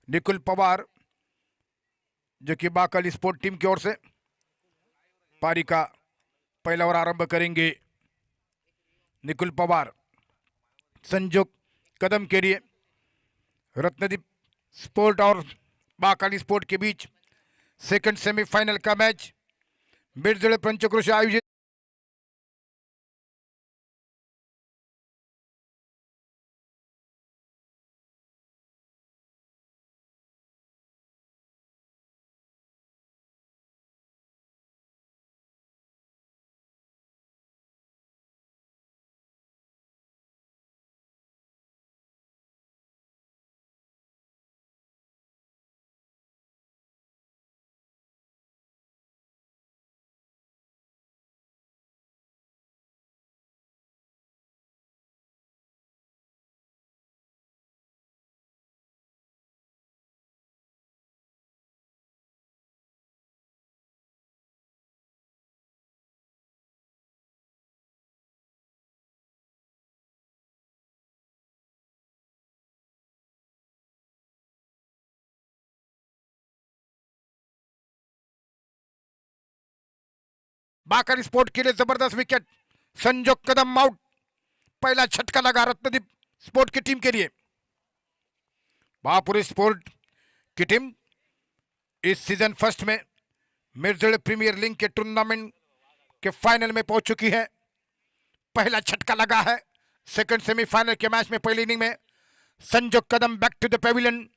निकुल पवार जो कि buccal sport team की ओर से पारी का पहला ओवर आरंभ करेंगे। निकुल पवार संजोग कदम के लिए रत्नदीप स्पोर्ट और बाकाली स्पोर्ट के बीच सेकंड सेमीफाइनल का मैच बिरजोड़े पंचक्रोश आयोजित बाकाली स्पोर्ट के लिए जबरदस्त विकेट, संजोग कदम आउट। पहला झटका लगा रत्नदीप स्पोर्ट की टीम के लिए। महापुरुष स्पोर्ट की टीम इस सीजन फर्स्ट में मिर्जोड़े प्रीमियर लीग के टूर्नामेंट के फाइनल में पहुंच चुकी है। पहला झटका लगा है सेकंड सेमीफाइनल के मैच में। पहली इनिंग में Sanjog Kadam back to the pavilion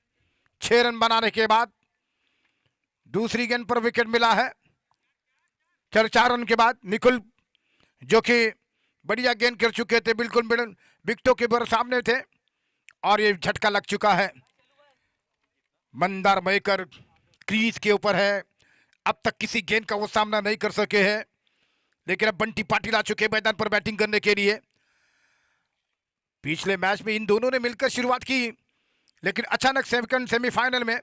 6 run बनाने के बाद दूसरी गेंद पर विकेट मिला है। 4 रन के बाद निकुल जो कि बढ़िया गेंद कर चुके थे, बिल्कुल विकेटों के बर सामने थे और ये झटका लग चुका है। मंदार मयकर क्रीज के ऊपर है, अब तक किसी गेंद का वो सामना नहीं कर सके हैं, लेकिन अब बंटी पाटिल आ चुके मैदान पर बैटिंग करने के लिए। पिछले मैच में इन दोनों ने मिलकर शुरुआत की, लेकिन अचानक सेकंड सेमीफाइनल में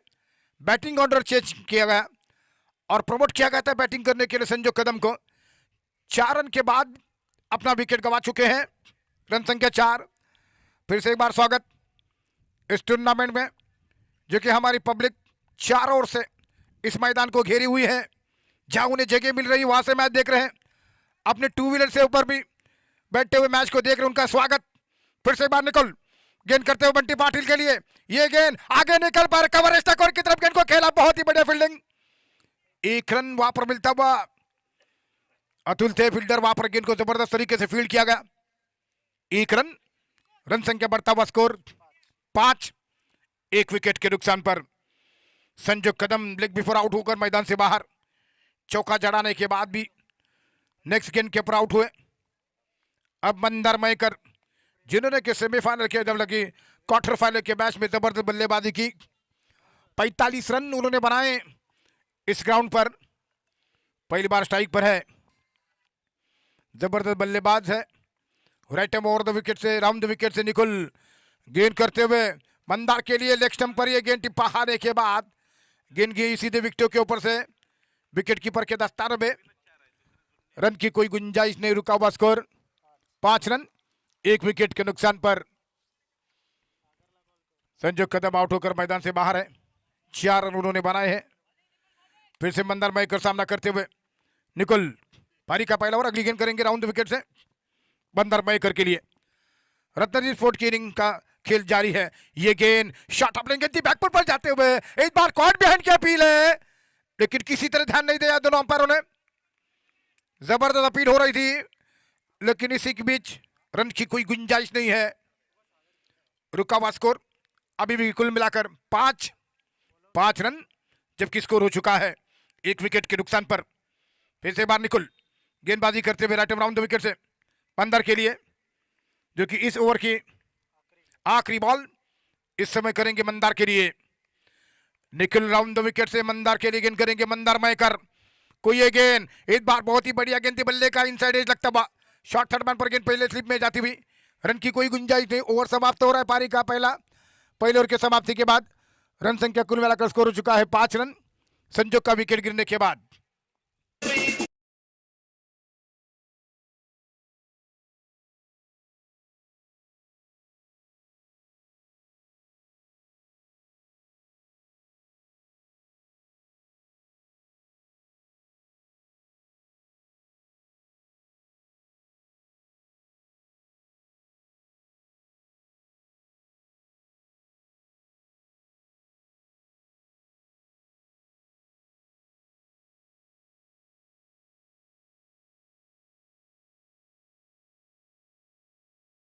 बैटिंग ऑर्डर चेंज किया गया और प्रमोट किया गया था बैटिंग करने के लिए संजोग कदम को। 4 रन के बाद अपना विकेट गंवा चुके हैं। रन संख्या 4। फिर से एक बार स्वागत इस टूर्नामेंट में, जो कि हमारी पब्लिक चारों ओर से इस मैदान को घेरी हुई है। जहां उन्हें जगह मिल रही वहां से मैच देख रहे हैं, अपने 2 व्हीलर से ऊपर भी बैठते हुए मैच को देख रहे हैं। उनका स्वागत। फिर से एक बार निकुल गेंद करते हुए बंटी पाटिल के लिए, ये गेंद आगे निकल पर कवर स्टकोर की तरफ गेंद को खेला, बहुत ही बढ़िया फील्डिंग। 1 रन वहां पर मिलता हुआ अतुल थे फील्डर, वहां पर गेंद को जबरदस्त तरीके से फील्ड किया गया। 1 रन, रन संख्या बढ़ता हुआ स्कोर 5। 1 विकेट के नुकसान पर संजोग कदम लेग बिफोर आउट होकर मैदान से बाहर। चौका जड़ाने के बाद भी नेक्स्ट गेंद के ऊपर आउट हुए। अब मंदार मयकर जिन्होंने के सेमीफाइनल के जब लगी क्वार्टर फाइनल के मैच में जबरदस्त बल्लेबाजी की, 45 रन उन्होंने बनाए इस ग्राउंड पर। पहली बार स्ट्राइक पर है, जबरदस्त बल्लेबाज है। राइट ओवर द विकेट से, राउंड द विकेट से निकुल गेंद करते हुए मंदार के लिए लेग स्टंप पर यह गेंद टिप्पा हारने के बाद गेंद गई सीधे विकेटों के ऊपर से। विकेट कीपर के दस्ताने में रन की कोई गुंजाइश नहीं, रुका हुआ स्कोर 5 रन 1 विकेट के नुकसान पर संजोग कदम आउट होकर मैदान से बाहर है। 4 रन उन्होंने बनाए हैं। फिर से मंदार मयकर सामना करते हुए निकुल। पारी का पहला ओवर, अगली गेंद करेंगे राउंड द विकेट से मंदार मयकर के लिए। रत्नदीप स्पोर्ट की इनिंग का खेल जारी है। ये गेंद शॉट ऑफ लेंगे बैकफुट पर जाते हुए, इस बार कॉर्ड बिहाइंड की अपील है, लेकिन किसी तरह ध्यान नहीं दिया दोनों अंपायरों ने। जबरदस्त अपील हो रही थी, लेकिन इसी के बीच रन की कोई गुंजाइश नहीं है। रुका हुआ स्कोर अभी भी कुल मिलाकर 5 रन, जबकि स्कोर हो चुका है 1 विकेट के नुकसान पर। फिर से बार निकुल गेंदबाजी करते हुए राइट राउंड द विकेट से मंदार के लिए, जो कि इस ओवर की आखिरी बॉल इस समय करेंगे मंदार के लिए। निकुल राउंड द विकेट से मंदार के लिए गेंद करेंगे मंदार मयकर। कोई ये गेंद इस बार बहुत ही बढ़िया गेंद थी, बल्ले का इनसाइड एज लगता हुआ शॉर्ट थर्ड मैन पर गेंद पहले स्लिप में जाती हुई। रन की कोई गुंजाइश नहीं। ओवर समाप्त हो रहा है पारी का पहले ओवर की समाप्ति के बाद रन संख्या कुल मिलाकर स्कोर हो चुका है 5 रन संजोग का विकेट गिरने के बाद।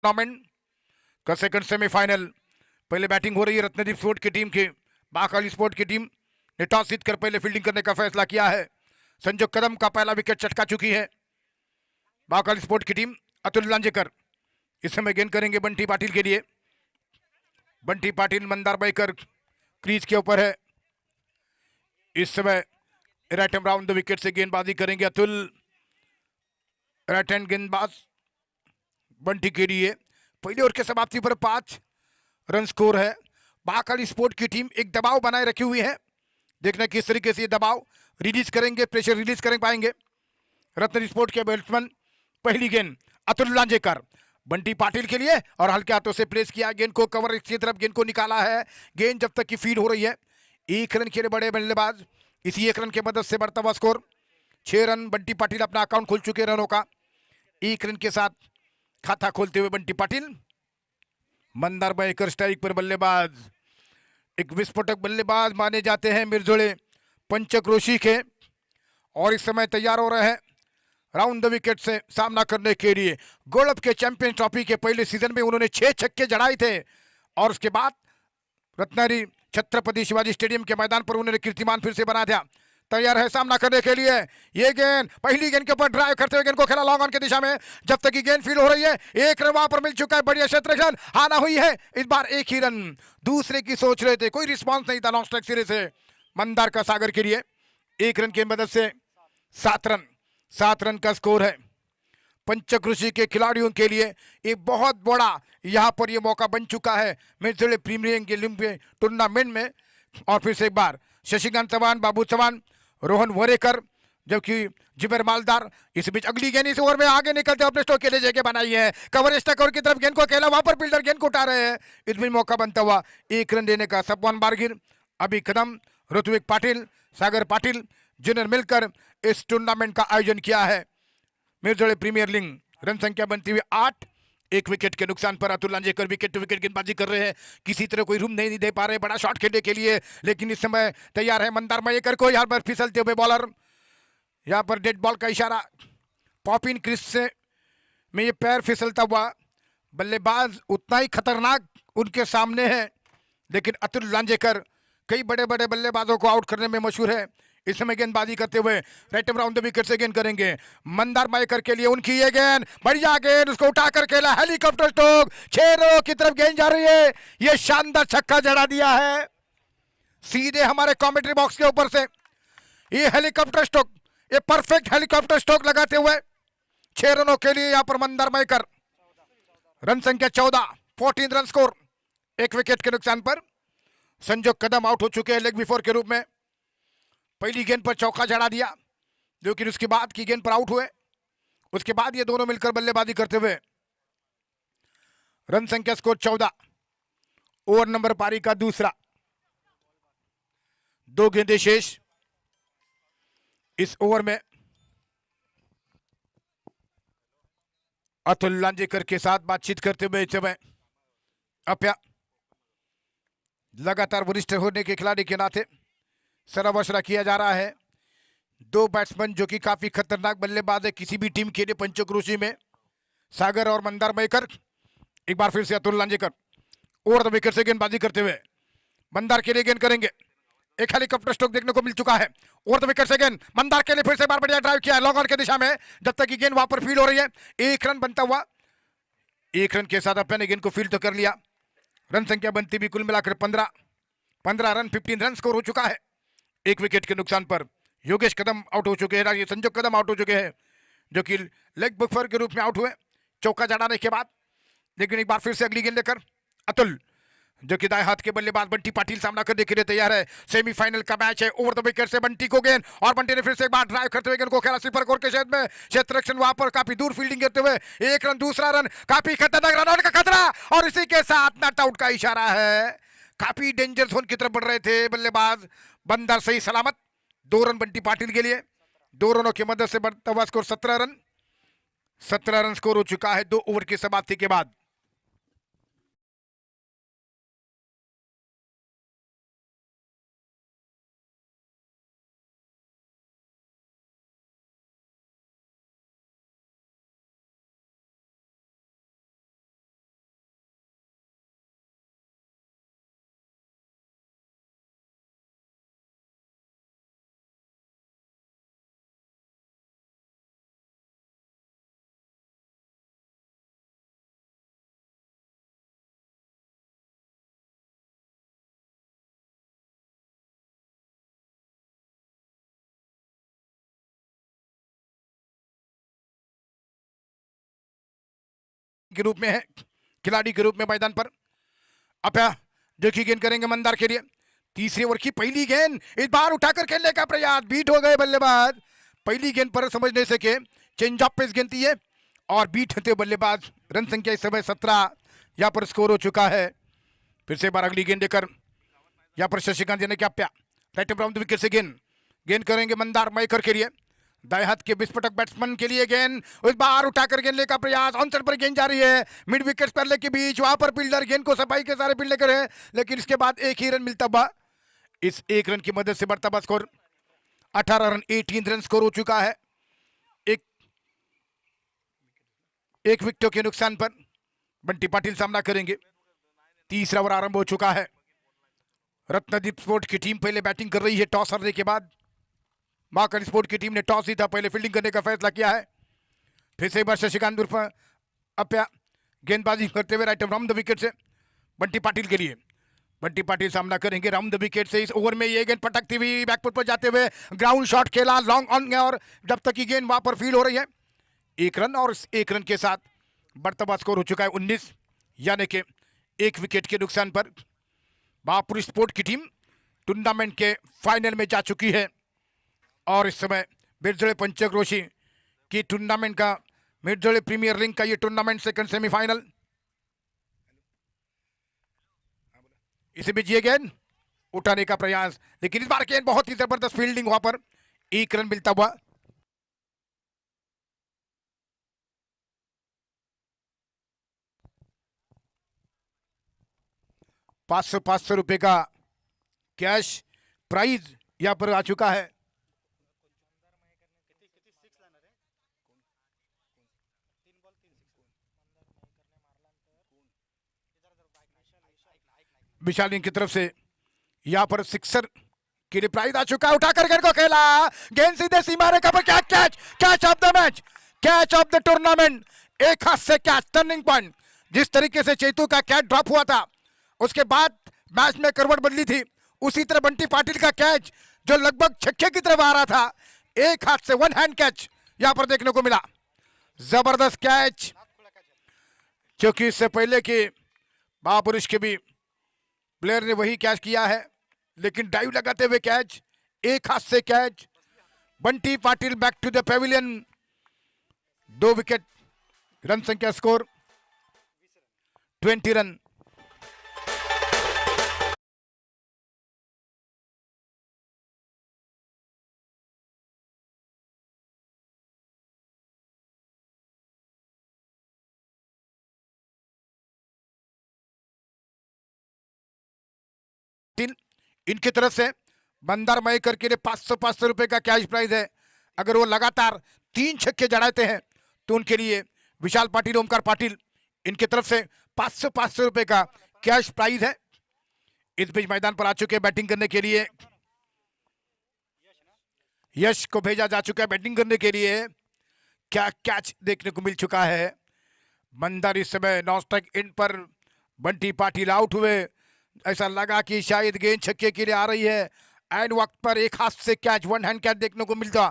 टूर्नामेंट का सेकंड सेमीफाइनल। पहले बैटिंग हो रही है रत्नदीप स्पोर्ट की टीम की। महाकाली स्पोर्ट की टीम ने टॉस जीतकर पहले फील्डिंग करने का फैसला किया है। संजू कदम का पहला विकेट चटका चुकी है महाकाली स्पोर्ट की टीम। अतुल लांजेकर इस समय गेंद करेंगे बंटी पाटिल के लिए। बंटी पाटिल मंदार बैकर क्रीज के ऊपर है इस समय। Right hand round the wicket से गेंदबाजी करेंगे अतुल। राइट हैंड गेंदबाज बंटी के लिए। पहले ओवर के समाप्ति पर 5 रन स्कोर है। महाकाली स्पोर्ट की टीम एक दबाव बनाए रखी हुई है। देखना किस तरीके से ये दबाव रिलीज करेंगे, प्रेशर रिलीज कर पाएंगे रत्न स्पोर्ट के बैट्समैन। पहली गेंद अतुल लांजेकर बंटी पाटिल के लिए और हल्के हाथों से प्लेस किया। गेंद को कवर की तरफ गेंद को निकाला है। गेंद जब तक की फील्ड हो रही है 1 रन के लिए बड़े बल्लेबाज। इसी 1 रन की मदद से बढ़ता हुआ स्कोर 6 रन। बंटी पाटिल अपना अकाउंट खोल चुके रनों का। 1 रन के साथ खाता खोलते हुए बंटी पाटिल। मंदार बैकर स्ट्राइक पर बल्लेबाज। एक विस्फोटक बल्लेबाज माने जाते हैं मिर्जोड़े पंचक्रोशी के और इस समय तैयार हो रहे हैं राउंड द विकेट से सामना करने के लिए। गोल्फ के चैंपियन ट्रॉफी के पहले सीजन में उन्होंने 6 छक्के जड़ाए थे और उसके बाद रत्नागिरी छत्रपति शिवाजी स्टेडियम के मैदान पर उन्होंने कीर्तिमान फिर से बना दिया। तैयार है सामना करने के लिए। ये गेंद पहली गेंद के ऊपर ड्राइव करते हुए गेंद को खेला लॉन्ग ऑन की दिशा में। जब तक की गेंद फील्ड हो रही है 1 रन वहां पर मिल चुका है। बढ़िया क्षेत्र रन आना हुई है। इस बार 1 ही रन दूसरे की सोच रहे थे, कोई रिस्पांस नहीं था लॉन्ग स्ट्राइक सिरे से मंदार का सागर के लिए। 1 रन की मदद से 7 रन का स्कोर है। पंचक्रोशी के खिलाड़ियों के लिए एक बहुत बड़ा यहां पर यह मौका बन चुका है मिर्जोड़े प्रीमियर लीग टूर्नामेंट में। और फिर से एक बार शशिकांत चौहान, बाबू चौहान, रोहन वरेकर जबकि जिबर मालदार। इस बीच अगली गेंद इस ओवर में आगे निकलते अपने स्टोक के लिए जगह बनाई है। कवर स्टकर की तरफ गेंद को खेला, वहां पर फील्डर गेंद को उठा रहे हैं। इसमें मौका बनता हुआ 1 रन देने का सपवान बारगिर, अभी कदम, ऋत्विक पाटिल, सागर पाटिल जिन्होंने मिलकर इस टूर्नामेंट का आयोजन किया है मिर्जोड़े प्रीमियर लीग। रन संख्या बनती हुई 8। 1 विकेट के नुकसान पर Atul Lanjekar wicket to wicket गेंदबाजी कर रहे हैं। किसी तरह कोई रूम नहीं दे पा रहे बड़ा शॉट खेलने के लिए, लेकिन इस समय तैयार है मंदार मयेकर को। यहाँ पर फिसलते हुए बॉलर, यहाँ पर डेड बॉल का इशारा। पॉपिन क्रिस से में ये पैर फिसलता हुआ बल्लेबाज उतना ही खतरनाक उनके सामने है, लेकिन अतुल लांजेकर कई बड़े बड़े बल्लेबाजों को आउट करने में मशहूर है। इस समय गेंदबाजी करते हुए राइट राउंड द विकेट से गेंद करेंगे मंदार मयेकर के लिए। उनकी ये गेंद बढ़िया गेंद, उसको उठाकर खेला हेलीकॉप्टर स्ट्रोक, 6 रनों की तरफ गेंद जा रही है। ये शानदार छक्का जड़ा दिया है सीधे हमारे कमेंट्री बॉक्स के ऊपर से। ये हेलीकॉप्टर स्ट्रोक, ये परफेक्ट हेलीकॉप्टर स्ट्रोक लगाते हुए 6 रनों के लिए यहां पर मंदार मयेकर। रन संख्या 14, 14 रन स्कोर। 1 विकेट के नुकसान पर संजू कदम आउट हो चुके हैं लेग बिफोर के रूप में। पहली गेंद पर चौका जड़ा दिया, लेकिन उसके बाद की गेंद पर आउट हुए। उसके बाद ये दोनों मिलकर बल्लेबाजी करते हुए रन संख्या स्कोर 14। ओवर नंबर पारी का दूसरा, 2 गेंदें शेष इस ओवर में। अतुल लांजेकर के साथ बातचीत करते हुए इस समय अप्या लगातार वरिष्ठ होने के खिलाड़ी के नाते सराहना किया जा रहा है। 2 बैट्समैन जो कि काफी खतरनाक बल्लेबाज है किसी भी टीम के लिए पंचक्रोशी में, सागर और मंदार मयेकर। एक बार फिर से Atul Lanjekar over the wicket से गेंदबाजी करते हुए मंदार के लिए गेंद करेंगे। एक हेलीकॉप्टर स्ट्रोक देखने को मिल चुका है। ओवर द विकेट से गेंद मंदार के लिए फिर से बार बढ़िया ड्राइव किया है लॉन्ग ऑन की दिशा में। जब तक की गेंद वहां पर फील्ड हो रही है 1 रन बनता हुआ। 1 रन के साथ अपने गेंद को फील्ड तो कर लिया। रन संख्या बनती भी कुल मिलाकर 15 रन, 15 रन स्कोर हो चुका है। 1 विकेट के नुकसान पर योगेश कदम आउट हो चुके हैं, संजू कदम आउट हो चुके हैं जो कि लेग बफर के रूप में आउट हुए चौका जड़ाने के बाद। लेकिन एक बार फिर से अगली गेंद लेकर अतुल, जो कि दाएं हाथ के बल्लेबाज बंटी पाटिल सामना करने के लिए तैयार है। सेमीफाइनल का मैच है। ओवर द विकेट से बंटी को गेंद और बंटी ने फिर से एक बार ड्राइव करते हुए गेंद को खेला स्लीपर कोर के क्षेत्र में। क्षेत्र रक्षण वहां पर काफी दूर फील्डिंग करते हुए 1 रन, दूसरा रन, काफी खतरनाक रन आउट का खतरा और इसी के साथ नॉट आउट का इशारा है। काफी डेंजर जोन की तरफ बढ़ रहे थे बल्लेबाज बंदर, सही सलामत। 2 रन बंटी पाटिल के लिए। 2 रनों की मदद से बढ़ता हुआ स्कोर 17 रन। 17 रन स्कोर हो चुका है 2 ओवर की समाप्ति के बाद। के रूप में है, खिलाड़ी के रूप में मैदान पर। अपया जो कि गेंद करेंगे मंदार के लिए। तीसरे ओवर की पहली गेंद इस बार उठाकर खेलने का प्रयास, बीट हो गए बल्लेबाज। पहली गेंद पर समझ नहीं सके, चेंज ऑफ पेस गेंद थी है और बीट होते बल्लेबाज। रन संख्या इस समय 17 यहाँ पर स्कोर हो चुका है। फिर से बार अगली गेंद देकर यहाँ पर शशिकांत यानी कि अपया राइट अराउंड विकेट से गेंद करेंगे मंदार मयकर के लिए। दाएं हाथ के विस्फोटक बैट्समैन के लिए गेंद उस बार उठाकर गेंद लेने का प्रयास, ऑनसाइड पर गेंद जा रही है मिड विकेट पहले के बीच। वहां पर फील्डर गेंद को सफाई के सारे फील्ड लेकर है, लेकिन इसके बाद एक ही रन मिलता हुआ। इस एक रन की मदद से बढ़ता हुआ स्कोर 18 रन 18 रन स्कोर हो चुका है। एक विकेटों के नुकसान पर बंटी पाटिल सामना करेंगे। तीसरा ओवर आरंभ हो चुका है। रत्नदीप स्पोर्ट की टीम पहले बैटिंग कर रही है टॉस हारने के बाद। माकन स्पोर्ट की टीम ने टॉस जीता, पहले फील्डिंग करने का फैसला किया है। फिर से एक बार शशिकांत उर्फ अपया गेंदबाजी करते हुए राइट राउंड द विकेट से बंटी पाटिल के लिए। बंटी पाटिल सामना करेंगे राउंड द विकेट से। इस ओवर में ये गेंद पटकती हुई बैकफुट पर जाते हुए ग्राउंड शॉट खेला लॉन्ग ऑन, और जब तक की गेंद वहां पर फील हो रही है एक रन, और एक रन के साथ बढ़ता हुआ स्कोर हो चुका है 19, यानी कि एक विकेट के नुकसान पर महापुरुष स्पोर्ट की टीम टूर्नामेंट के फाइनल में जा चुकी है। और इस समय मिर्जोळे पंचक्रोशी की टूर्नामेंट का, मिर्जोळे प्रीमियर लीग का ये टूर्नामेंट सेकंड सेमीफाइनल। इसी बीच ये गेंद उठाने का प्रयास, लेकिन इस बार गेंद बहुत ही जबरदस्त फील्डिंग, वहां पर एक रन मिलता हुआ। ₹500 का कैश प्राइज यहां पर आ चुका है। विशाल की तरफ से यहां पर सिक्सर के लिए प्राइज आ चुका है। उठाकर गेंद को खेला, गेंद सीधे सीमा रेखा पर, क्या catch, catch of the match, catch of the tournament. एक हाथ से कैच, टर्निंग पॉइंट। जिस तरीके से चेतू का कैच ड्रॉप हुआ था, उसके बाद मैच में करवट बदली थी, उसी तरह बंटी पाटिल का कैच जो लगभग छक्के की तरफ आ रहा था, एक हाथ से वन हैंड कैच यहां पर देखने को मिला। जबरदस्त कैच, क्योंकि इससे पहले कि महापुरुष के भी प्लेयर ने वही कैच किया है, लेकिन डाइव लगाते हुए कैच, एक हाथ से catch. Bunty Patil back to the pavilion, 2 wicket, run संख्या स्कोर 20 रन। इनकी तरफ से मंदार मयकर के लिए 500 रुपए का कैश प्राइज है। अगर वो लगातार 3 छक्के जड़ाते हैं तो उनके लिए विशाल पाटिल, ओमकार पाटिल, इनकी तरफ से 500 रुपए का कैश प्राइज है। इस बीच मैदान पर आ चुके बैटिंग करने के लिए यश को भेजा जा चुका है बैटिंग करने के लिए। क्या कैच देखने को मिल चुका है। मंदार इस समय नॉन स्ट्राइक इन पर, बंटी पाटिल आउट हुए, ऐसा लगा कि शायद गेंद छक्के के लिए आ रही है। एंड वक्त पर एक हाथ से कैच, वन हैंड कैच देखने को मिलता।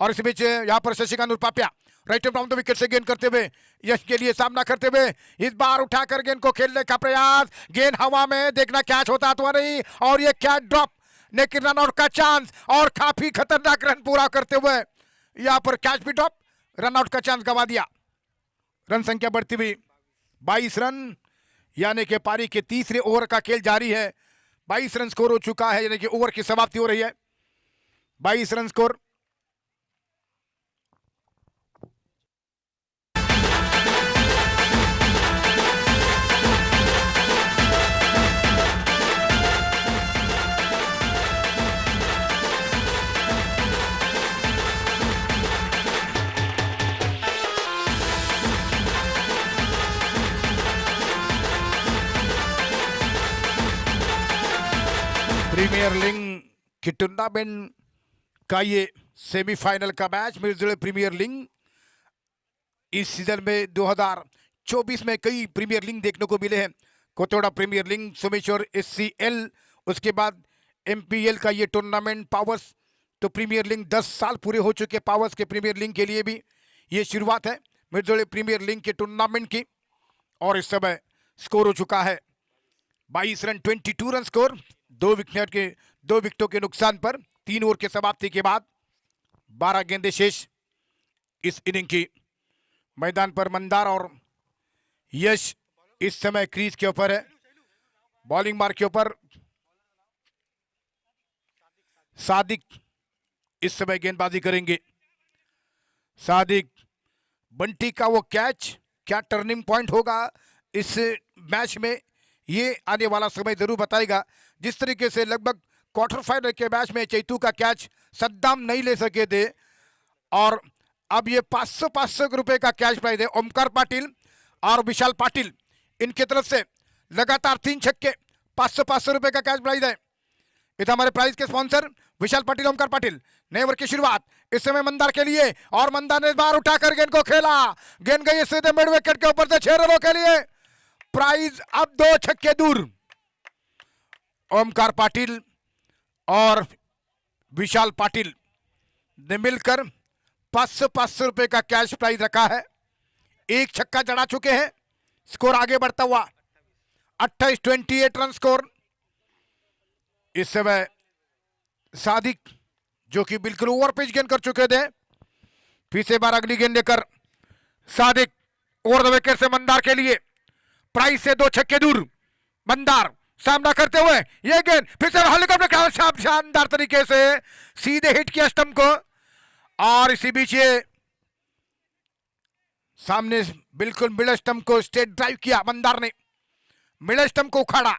और इस बीच यहाँ पर शशिकांत उर्पाप्या राइट राउंड द विकेट से गेंद करते हुए यश के लिए सामना करते हुए इस बार उठाकर गेंद को खेलने का प्रयास, गेंद हवा में, देखना कैच होता तो नहीं, और ये कैच ड्रॉप, लेकिन रन आउट का चांस, और काफी खतरनाक रन पूरा करते हुए यहाँ पर कैच भी ड्रॉप, रन आउट का चांस गवा दिया। रन संख्या बढ़ती हुई 22 रन, यानी कि पारी के तीसरे ओवर का खेल जारी है। 22 रन स्कोर हो चुका है, यानी कि ओवर की समाप्ति हो रही है। 22 रन स्कोर। प्रीमियर लीग की टूर्नामेंट का ये सेमीफाइनल का मैच, मिर्जोळे प्रीमियर लीग। इस सीजन में 2024 में कई प्रीमियर लीग देखने को मिले हैं। कोथोड़ा प्रीमियर लीग, सोमेश्वर SCL, उसके बाद MPL का ये टूर्नामेंट, पावर्स। तो प्रीमियर लीग 10 साल पूरे हो चुके पावर्स के प्रीमियर लीग के लिए भी ये शुरुआत है मिर्जोळे प्रीमियर लीग के टूर्नामेंट की। और इस समय स्कोर हो चुका है 22 रन, 22 रन स्कोर, 2 विकेटों के नुकसान पर 3 ओवर की समाप्ति के बाद 12 गेंदें शेष इस इनिंग की। मैदान पर मंदार और यश इस समय क्रीज के ऊपर है। बॉलिंग मार्क के ऊपर सादिक इस समय गेंदबाजी करेंगे। सादिक, बंटी का वो कैच क्या टर्निंग पॉइंट होगा इस मैच में, ये आने वाला समय जरूर बताएगा। जिस तरीके से लगभग क्वार्टर फाइनल के मैच में चैतू का कैच सद्दाम नहीं ले सके थे और अब ये 500 रुपए का कैच प्राइज है। ओमकार पाटिल और विशाल पाटिल इनकी तरफ से लगातार 3 छक्के, 500 रुपए का कैच प्राइज है। इधर हमारे प्राइज के स्पॉन्सर विशाल पाटिल, ओमकार पाटिल। नए ओवर की शुरुआत इस समय मंदार के लिए और मंदार ने बार उठाकर गेंद को खेला, गेंद गई सीधे मिड विकेट के ऊपर से 6 रनों के लिए। प्राइज अब 2 छक्के दूर। ओमकार पाटिल और विशाल पाटिल ने मिलकर 500 रुपए का कैश प्राइज रखा है। 1 छक्का जड़ा चुके हैं, स्कोर आगे बढ़ता हुआ 28 रन स्कोर। इस समय सादिक जो कि बिल्कुल ओवर पिच गेंद कर चुके थे, फिर से बार अगली गेंद लेकर सादिक ओवर द विकेट से मंदार के लिए प्राइस से 2 छक्के दूर। मंदार सामना करते हुए ये गेंद फिर से हेलीकॉप्टर शानदार तरीके से सीधे हिट किया स्टंप को और इसी बीच ये सामने बिल्कुल मिडल स्टंप को स्ट्रेट ड्राइव किया मंदार ने, मिडल स्टंप को उखाड़ा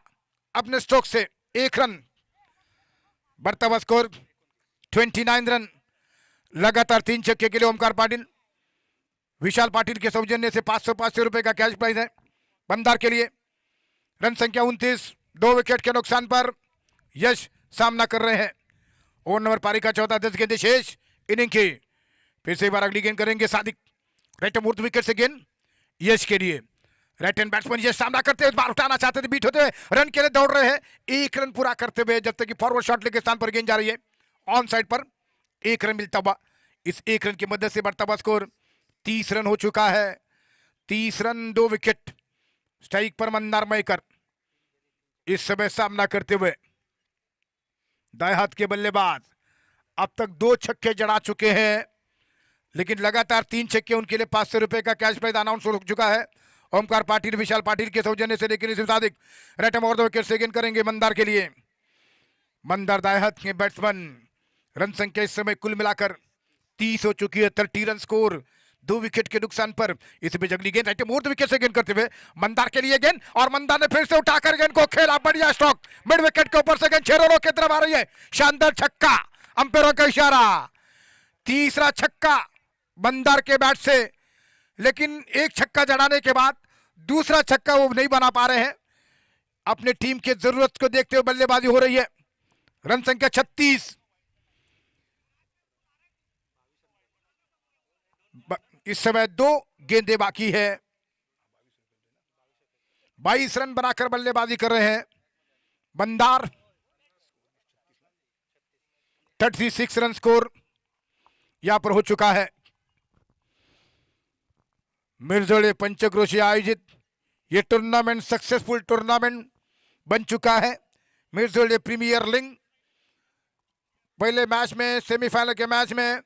अपने स्ट्रोक से। 1 रन बढ़ता हुआ स्कोर 29 रन। लगातार 3 छक्के के लिए ओमकार पाटिल, विशाल पाटिल के सौजन्य से 500 रुपए का कैश प्राइज है मंदार के लिए। रन संख्या 29, 2 विकेट के नुकसान पर यश सामना कर रहे हैं। ओवर नंबर पारी का 14, 10 गेंदें शेष इनिंग की। फिर से एक बार अगली गेंद करेंगे सादिक, राइट मूर्त विकेट से गेंद यश के लिए। राइट हैंड बैट्समैन यश सामना करते हुए बार उठाना चाहते थे, बीट होते हुए रन के लिए दौड़ रहे हैं। 1 रन पूरा करते हुए जब तक कि फॉरवर्ड शॉट लेके स्थान पर गेंद जा रही है ऑन साइड पर 1 रन मिलता हुआ। इस 1 रन की मदद से बढ़ता हुआ स्कोर 30 रन हो चुका है। 30 रन, 2 विकेट। स्ट्राइक पर मंदार मयकर इस समय सामना करते हुए। दाएं हाथ के बल्लेबाज अब तक 2 छक्के जड़ा चुके हैं, लेकिन लगातार 3 छक्के उनके लिए 500 रुपए का कैश प्राइज अनाउंस हो चुका है। ओमकार पाटिल, विशाल पाटिल के सौजन्य से, लेकिन इस Sadiq right hand over the wicket से गेंद करेंगे मंदार के लिए। मंदार दाएं हाथ के बैट्समैन। रन संख्या इस समय कुल मिलाकर 30 हो चुकी है, 30 रन स्कोर, 2 विकेट के नुकसान पर। इस बीच अगली गेंद राइट मूर्त विकेट से गेंद करते हुए मंदार के लिए गेंद और मंदार ने फिर से उठाकर गेंद को खेला, बढ़िया स्ट्रोक, मिड विकेट के ऊपर से गेंद 6 रनों की तरफ आ रही है। शानदार छक्का, अंपायरों का इशारा। तीसरा छक्का मंदार के बैट से, लेकिन 1 छक्का जड़ाने के बाद दूसरा छक्का वो नहीं बना पा रहे हैं। अपने टीम की जरूरत को देखते हुए बल्लेबाजी हो रही है। रन संख्या 36। इस समय 2 गेंदें बाकी है। 22 रन बनाकर बल्लेबाजी कर रहे हैं मंदार। 36 रन स्कोर यहां पर हो चुका है। मिर्जोड़े पंचक्रोशी आयोजित ये टूर्नामेंट सक्सेसफुल टूर्नामेंट बन चुका है। मिर्जोड़े प्रीमियर लीग पहले मैच में, सेमीफाइनल के मैच में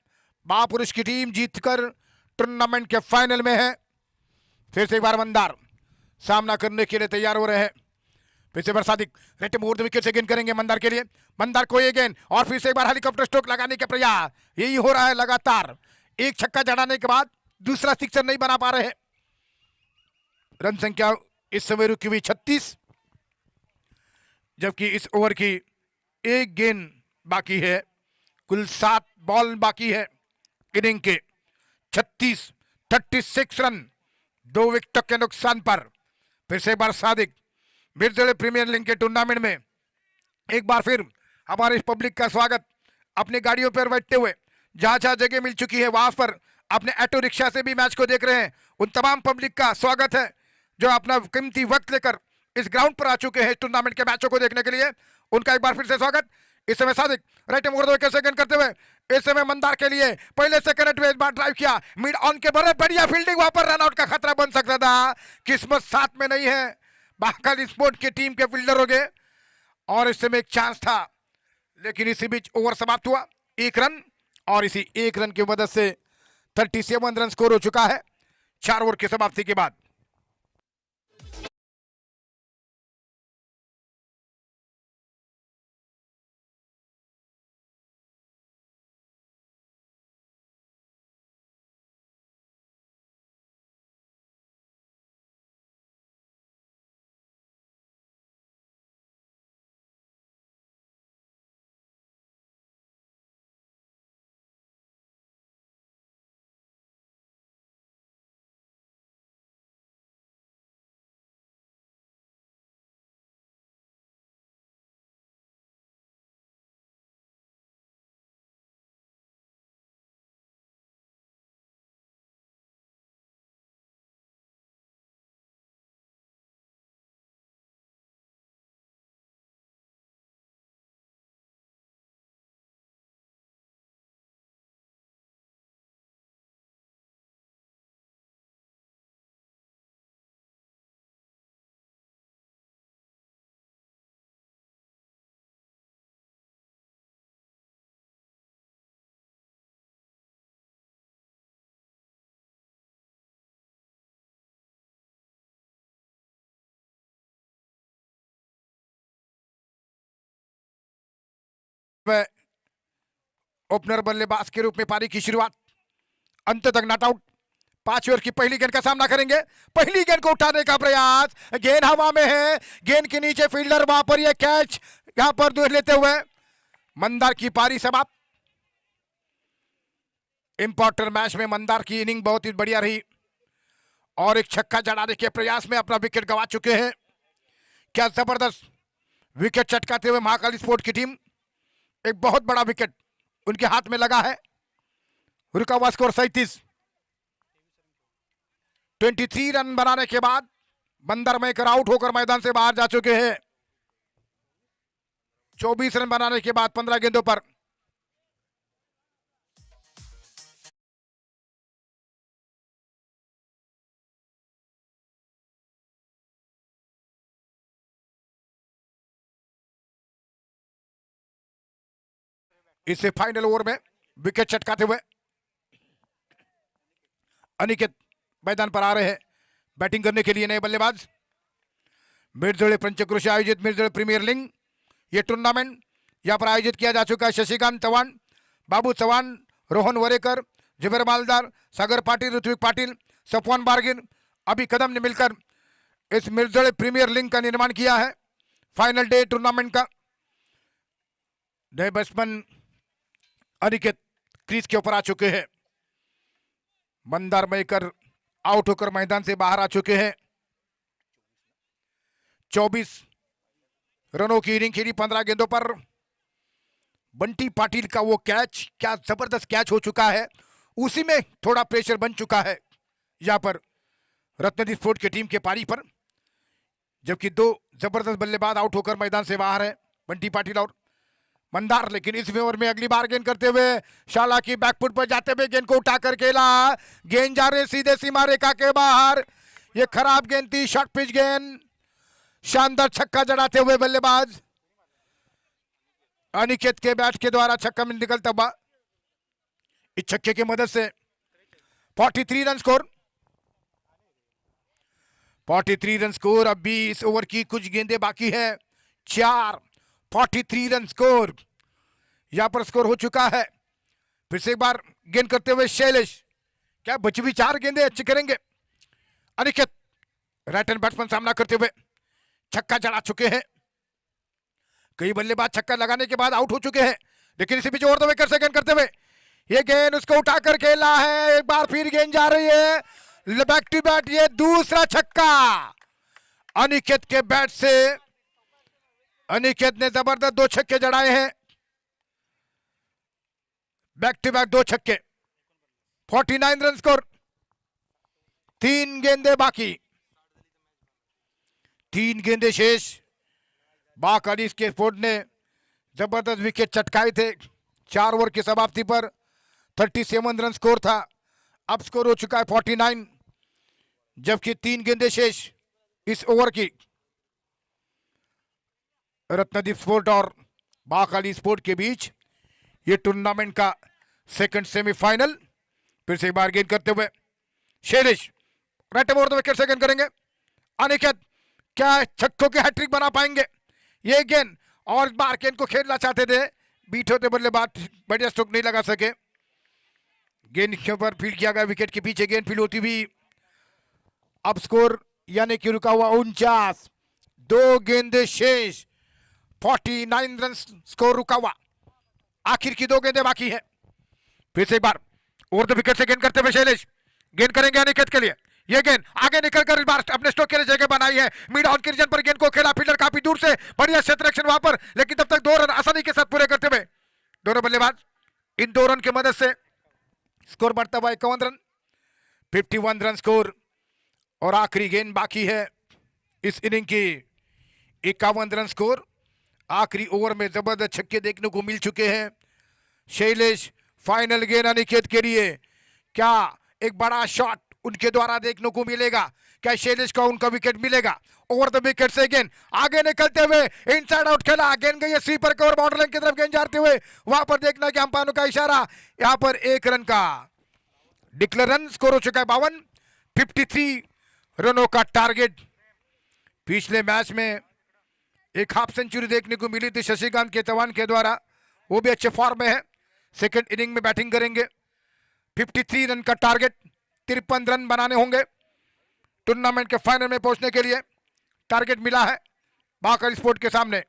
महापुरुष की टीम जीतकर टूर्नामेंट के फाइनल में है। फिर से एक बार मंदार सामना करने के लिए तैयार हो रहे हैं। फिर से सादिक राइट मूर्त विकेट से गेंद करेंगे मंदार के लिए। मंदार को ये गेंद और फिर से एक बार हेलीकॉप्टर स्ट्रोक लगाने का प्रयास, यही हो रहा है लगातार। 1 छक्का जड़ाने के बाद दूसरा सिक्सर नहीं बना पा रहे हैं। रन संख्या इस समय रुकी हुई 36, जबकि इस ओवर की 1 गेंद बाकी है। कुल 7 बॉल बाकी है इनिंग के। 36 रन, 2 विकेट के नुकसान पर। फिर से एक बार सादिक मिर्जोड़े प्रीमियर लीग के टूर्नामेंट में एक बार फिर हमारे पब्लिक का स्वागत। अपनी गाड़ियों पर बैठते हुए जहां जहां जगह मिल चुकी है वहां पर अपने ऑटो रिक्शा से भी मैच को देख रहे हैं, उन तमाम पब्लिक का स्वागत है जो अपना कीमती वक्त लेकर इस ग्राउंड पर आ चुके हैं टूर्नामेंट के मैचों को देखने के लिए। उनका एक बार फिर से स्वागत। इस समय Sadiq right over the wicket से गेंद करते हुए इस समय मंदार के लिए पहले से कनेक्ट में इस बार ड्राइव किया, मिड ऑन के बड़े बढ़िया फील्डिंग, वहां पर रनआउट का खतरा बन सकता था। किस्मत साथ में नहीं है महाकाली स्पोर्ट की टीम के फील्डर हो गए और इस समय एक चांस था, लेकिन इसी बीच ओवर समाप्त हुआ 1 रन और इसी 1 रन की मदद से 37 रन स्कोर हो चुका है 4 ओवर की समाप्ति के बाद। ओपनर बल्लेबाज के रूप में पारी की शुरुआत, अंत तक नॉट आउट। 5 ओवर की पहली गेंद का सामना करेंगे, पहली गेंद को उठाने का प्रयास, गेंद हवा में है, गेंद के नीचे फील्डर, वहां पर यह कैच यहां पर दूर लेते हुए मंदार की पारी समाप्त। इंपॉर्टेंट मैच में मंदार की इनिंग बहुत ही बढ़िया रही और एक छक्का जड़ाने के प्रयास में अपना विकेट गंवा चुके हैं। क्या जबरदस्त विकेट चटकाते हुए महाकाली स्पोर्ट की टीम, एक बहुत बड़ा विकेट उनके हाथ में लगा है। रुका हुआ स्कोर 23 रन बनाने के बाद बंदर मेकर आउट होकर मैदान से बाहर जा चुके हैं। 24 रन बनाने के बाद 15 गेंदों पर इसे फाइनल ओवर में विकेट चटकाते हुए अनिकेत मैदान पर आ रहे हैं बैटिंग करने के लिए। नए बल्लेबाज मिर्जोड़े पंचक्रोश से आयोजित मिर्जोड़े प्रीमियर लीग ये टूर्नामेंट यहां पर आयोजित किया जा चुका है। शशिकांत चौहान, बाबू चौहान, रोहन वरेकर, जुबेर मालदार, सागर पाटिल, ऋत्विक पाटिल, सफवान बारगिन, अभी कदम ने मिलकर इस मिर्जोड़े प्रीमियर लीग का निर्माण किया है। फाइनल डे टूर्नामेंट का नए बैट्समैन अनिकेत क्रीज के ऊपर आ चुके हैं। मंदार मेकर आउट होकर मैदान से बाहर आ चुके हैं। 24 रनों की इनिंग खेली 15 गेंदों पर। बंटी पाटिल का वो कैच, क्या जबरदस्त कैच हो चुका है, उसी में थोड़ा प्रेशर बन चुका है यहां पर रत्नदीप स्पोर्ट की टीम के पारी पर, जबकि 2 जबरदस्त बल्लेबाज आउट होकर मैदान से बाहर है, बंटी पाटिल और मंदार। लेकिन इस ओवर में अगली बार गेंद करते हुए शाला की बैकफुट पर जाते हुए गेंद को उठाकर खेला, गेंद जा रहे सीधे सीमा रेखा के बाहर, ये खराब गेंद थी, शॉर्ट पिच गेंद, शानदार छक्का जड़ाते हुए बल्लेबाज अनिकेत के बैट के द्वारा छक्का में निकलता हुआ, इस छक्के की मदद से 43 रन स्कोर, 43 रन स्कोर। अब 20 ओवर की कुछ गेंदें बाकी है, 43 रन स्कोर यहां पर स्कोर हो चुका है। फिर से एक बार गेंद करते हुए शैलेश, क्या बची हुई 4 गेंदें अच्छी करेंगे। अनिकेत राइट हैंड बैट्समैन सामना करते हुए छक्का जड़ा चुके हैं। कई बल्लेबाज छक्का लगाने के बाद आउट हो चुके हैं, लेकिन इसी बीच ओवर द विकेट से गेंद करते हुए ये गेंद उसको उठाकर खेला है, एक बार फिर गेंद जा रही है बैक टू बैट, ये दूसरा छक्का अनिकेत के बैट से। अनिकेत ने जबरदस्त 2 छक्के जड़ाए हैं, बैक टू बैक 2 छक्के, 49 रन स्कोर, 3 गेंदे बाकी, 3 गेंदे शेष। बाकाली के स्पोर्ट ने जबरदस्त विकेट चटकाए थे, 4 ओवर की समाप्ति पर 37 रन स्कोर था, अब स्कोर हो चुका है 49, जबकि 3 गेंदें शेष इस ओवर की। रत्नदीप स्पोर्ट और बाकाली स्पोर्ट के बीच ये टूर्नामेंट का सेकंड सेमीफाइनल। फिर से एक बार गेंद करते हुए Shailesh right over the wicket से गेंद करेंगे। अनिकेत क्या छक्कों के हैट्रिक बना पाएंगे? ये गेंद और इस बार गेंद को खेलना चाहते थे, बीट होते बल्लेबाज बढ़िया स्ट्रोक नहीं लगा सके। गेंद के ऊपर फील्ड किया गया, विकेट के पीछे गेंद फील्ड होती हुई। अब स्कोर यानी कि रुका हुआ 49, 2 गेंदें शेष, 49 रन स्कोर रुका हुआ। आखिर की 2 गेंदें बाकी है। फिर से एक बार ओवर द विकेट से गेंद करते हुए शैलेश गेंद करेंगे अनिकेत के लिए। ये गेंद आगे निकलकर इस बार अपने स्ट्रोक के लिए जगह बनाई है। मिड ऑन के रीजन पर गेंद को खेला, फील्डर काफी दूर से, बढ़िया क्षेत्र वहां पर, लेकिन तब तक 2 रन आसानी के साथ पूरे करते हुए दोनों बल्लेबाज। इन 2 रन की मदद से स्कोर बढ़ता हुआ 51 रन, 51 रन स्कोर। और आखिरी गेंद बाकी है इस इनिंग की, 51 रन स्कोर। आखिरी ओवर में जबरदस्त छक्के देखने को मिल चुके हैं। शैलेश फाइनल गेंद अनिकेत के लिए, क्या एक बड़ा शॉट उनके द्वारा देखने को मिलेगा? क्या शैलेश का उनका विकेट मिलेगा? ओवर द विकेट से गेंद आगे निकलते हुए इनसाइड आउट खेला, गेंद गई स्वीपर के और बाउंड्री लाइन की तरफ गेंद जाते हुए वहां पर देखना कि अंपायरों का इशारा, यहां पर 1 रन का डिक्लेयर रन स्कोर हो चुका है 52, 53 रनों का टारगेट। पिछले मैच में एक हाफ सेंचुरी देखने को मिली थी शशिकांत के चौहान के द्वारा, वो भी अच्छे फॉर्म में है। सेकंड इनिंग में बैटिंग करेंगे। 53 रन का टारगेट, 53 रन बनाने होंगे टूर्नामेंट के फाइनल में पहुंचने के लिए। टारगेट मिला है बाकाली स्पोर्ट के सामने।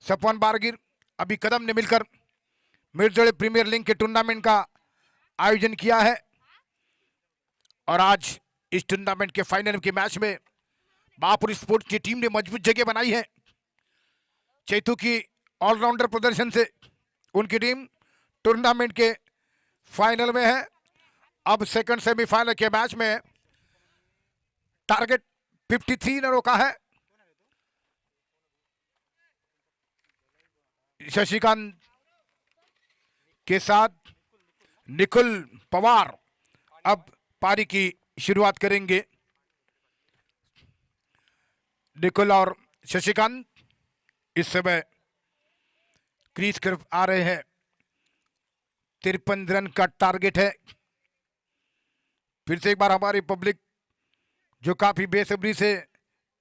सफवान बारगिर अभी कदम ने मिलकर मिर्जोड़े प्रीमियर लीग के टूर्नामेंट का आयोजन किया है और आज इस टूर्नामेंट के फाइनल के मैच में महापुर स्पोर्ट्स की टीम ने मजबूत जगह बनाई है। चैतू की ऑलराउंडर प्रदर्शन से उनकी टीम टूर्नामेंट के फाइनल में है। अब सेकंड सेमीफाइनल के मैच में टारगेट 53 रनों का है। शशिकांत के साथ निकुल पवार अब पारी की शुरुआत करेंगे। निकुल और शशिकांत इस समय क्रीज कर आ रहे हैं। 53 रन का टारगेट है। फिर से एक बार हमारी पब्लिक जो काफी बेसब्री से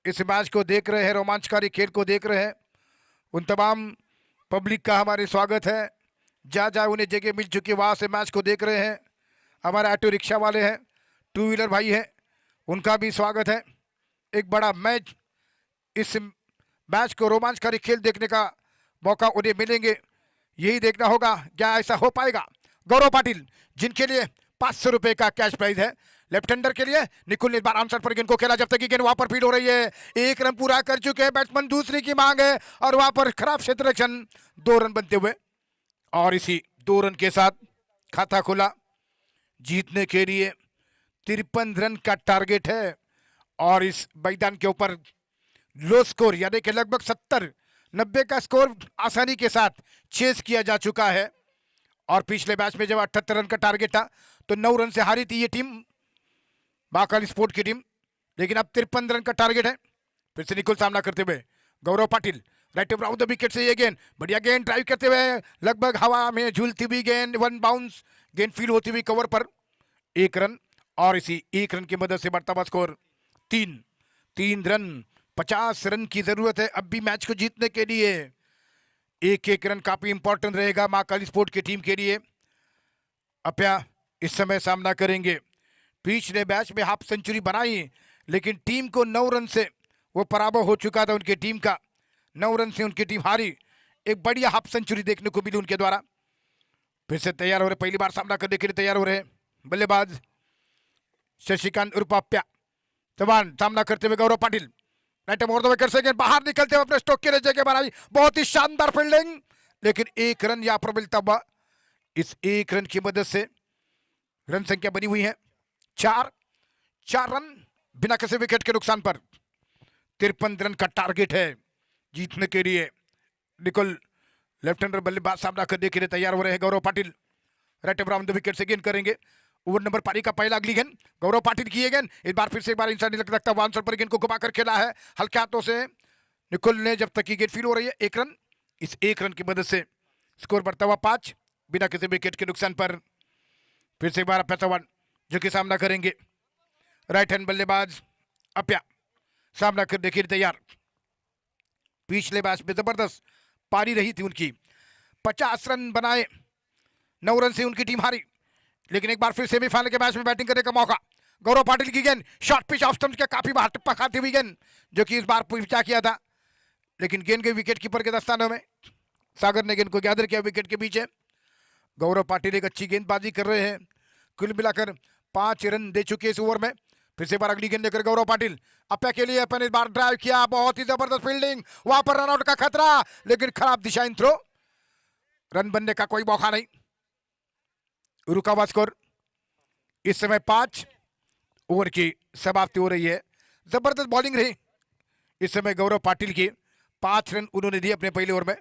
इस मैच को देख रहे हैं, रोमांचकारी खेल को देख रहे हैं, उन तमाम पब्लिक का हमारे स्वागत है। जहाँ जहाँ उन्हें जगह मिल चुकी है वहाँ से मैच को देख रहे हैं। हमारे ऑटो रिक्शा वाले हैं, टू व्हीलर भाई हैं, उनका भी स्वागत है। एक बड़ा मैच, इस मैच को रोमांचकारी खेल देखने का मौका उन्हें मिलेंगे, यही देखना होगा क्या ऐसा हो पाएगा। गौरव पाटिल जिनके लिए 500 रुपए का कैश प्राइज है। लेफ्ट हैंडर के लिए निकुल ने इस बार आंसर पर गेंद को खेला, जब तक कि गेंद वहां पर फीड हो रही है। एक रन पूरा कर चुके हैं बैट्समैन, दूसरी की मांग है और वहां पर खराब क्षेत्र रक्षण, 2 रन बनते हुए और इसी 2 रन के साथ खाता खुला। जीतने के लिए 53 रन का टारगेट है और इस मैदान के ऊपर लो स्कोर यानी कि लगभग 70-90 का स्कोर आसानी के साथ चेस किया जा चुका है। और पिछले मैच में जब 78 रन का टारगेट था तो 9 रन से हारी थी ये टीम, महाकाली स्पोर्ट की टीम, लेकिन अब 53 रन का टारगेट है। फिर से निकुल सामना करते हुए Gaurav Patil, right off the wicket से ये गेंद, बढ़िया गेंद ड्राइव करते हुए, लगभग हवा में झूलती हुई गेंद, 1 बाउंस, गेंद फील होती हुई कवर पर 1 रन और इसी 1 रन की मदद से बढ़ता हुआ स्कोर 3 रन। 50 रन की जरूरत है अब भी मैच को जीतने के लिए। एक रन काफी इंपॉर्टेंट रहेगा महाकाली स्पोर्ट की टीम के लिए। अप्या इस समय सामना करेंगे। पिछले मैच में हाफ सेंचुरी बनाई लेकिन टीम को 9 रन से वो पराभव हो चुका था, उनकी टीम का 9 रन से उनकी टीम हारी। एक बढ़िया हाफ सेंचुरी देखने को मिली उनके द्वारा। फिर से तैयार हो रहे, पहली बार सामना करने के लिए तैयार हो रहे बल्लेबाज शशिकांत उर्फ अप्या। जवान सामना करते हुए Gaurav Patil, right over the wicket से बाहर निकलते हुए अपने स्टोक के लिए जगह बनाई, बहुत ही शानदार फील्डिंग, लेकिन 1 रन यहाँ पर मिलता हुआ। इस 1 रन की मदद से रन संख्या बनी हुई है 4 रन बिना किसी विकेट के नुकसान पर। 53 रन का टारगेट है जीतने के लिए। निकुल लेफ्ट हैंडर बल्लेबाज सामना करने के लिए तैयार हो रहे हैं। Gaurav Patil right around the wicket से गेंद करेंगे। ओवर नंबर पारी का पहला अगली गेंद गौरव पाटिल की गेंद, इस बार फिर से एक बार इंसानी लगता हुआ आंसर पर गेंद को घुमाकर खेला है हल्के हाथों से निकुल ने, जब तक की गेंद फील हो रही है 1 रन। इस 1 रन की मदद से स्कोर बढ़ता हुआ 5 बिना किसी विकेट के नुकसान पर। फिर से एक बार अप्या जो कि सामना करेंगे। राइट हैंड बल्लेबाज अप्या सामना करने के लिए तैयार। पिछले मैच में जबरदस्त पारी रही थी उनकी, 50 रन बनाए, 9 रन से उनकी टीम हारी, लेकिन एक बार फिर सेमीफाइनल के मैच में बैटिंग करने का मौका। गौरव पाटिल की गेंद शॉर्ट पिच ऑफ स्टंप के काफी बाहर टिप्पा खाती हुई गेंद, जो कि इस बार पिचा किया था, लेकिन गेंद के विकेट कीपर के दस्तानों में सागर ने गेंद को गैदर किया विकेट के पीछे। गौरव पाटिल एक अच्छी गेंदबाजी कर रहे हैं, कुल मिलाकर 5 रन दे चुके इस ओवर में। फिर से बार अगली गेंद लेकर गौरव पाटिल अप्या के लिए अपन इस बार ड्राइव किया, बहुत ही जबरदस्त फील्डिंग, वहां पर रनआउट का खतरा, लेकिन खराब दिशा इन थ्रो, रन बनने का कोई मौका नहीं। रुका हुआ स्कोर इस समय 5 ओवर की समाप्ति हो रही है। जबरदस्त बॉलिंग रही इस समय गौरव पाटिल की, 5 रन उन्होंने दिए अपने पहले ओवर में।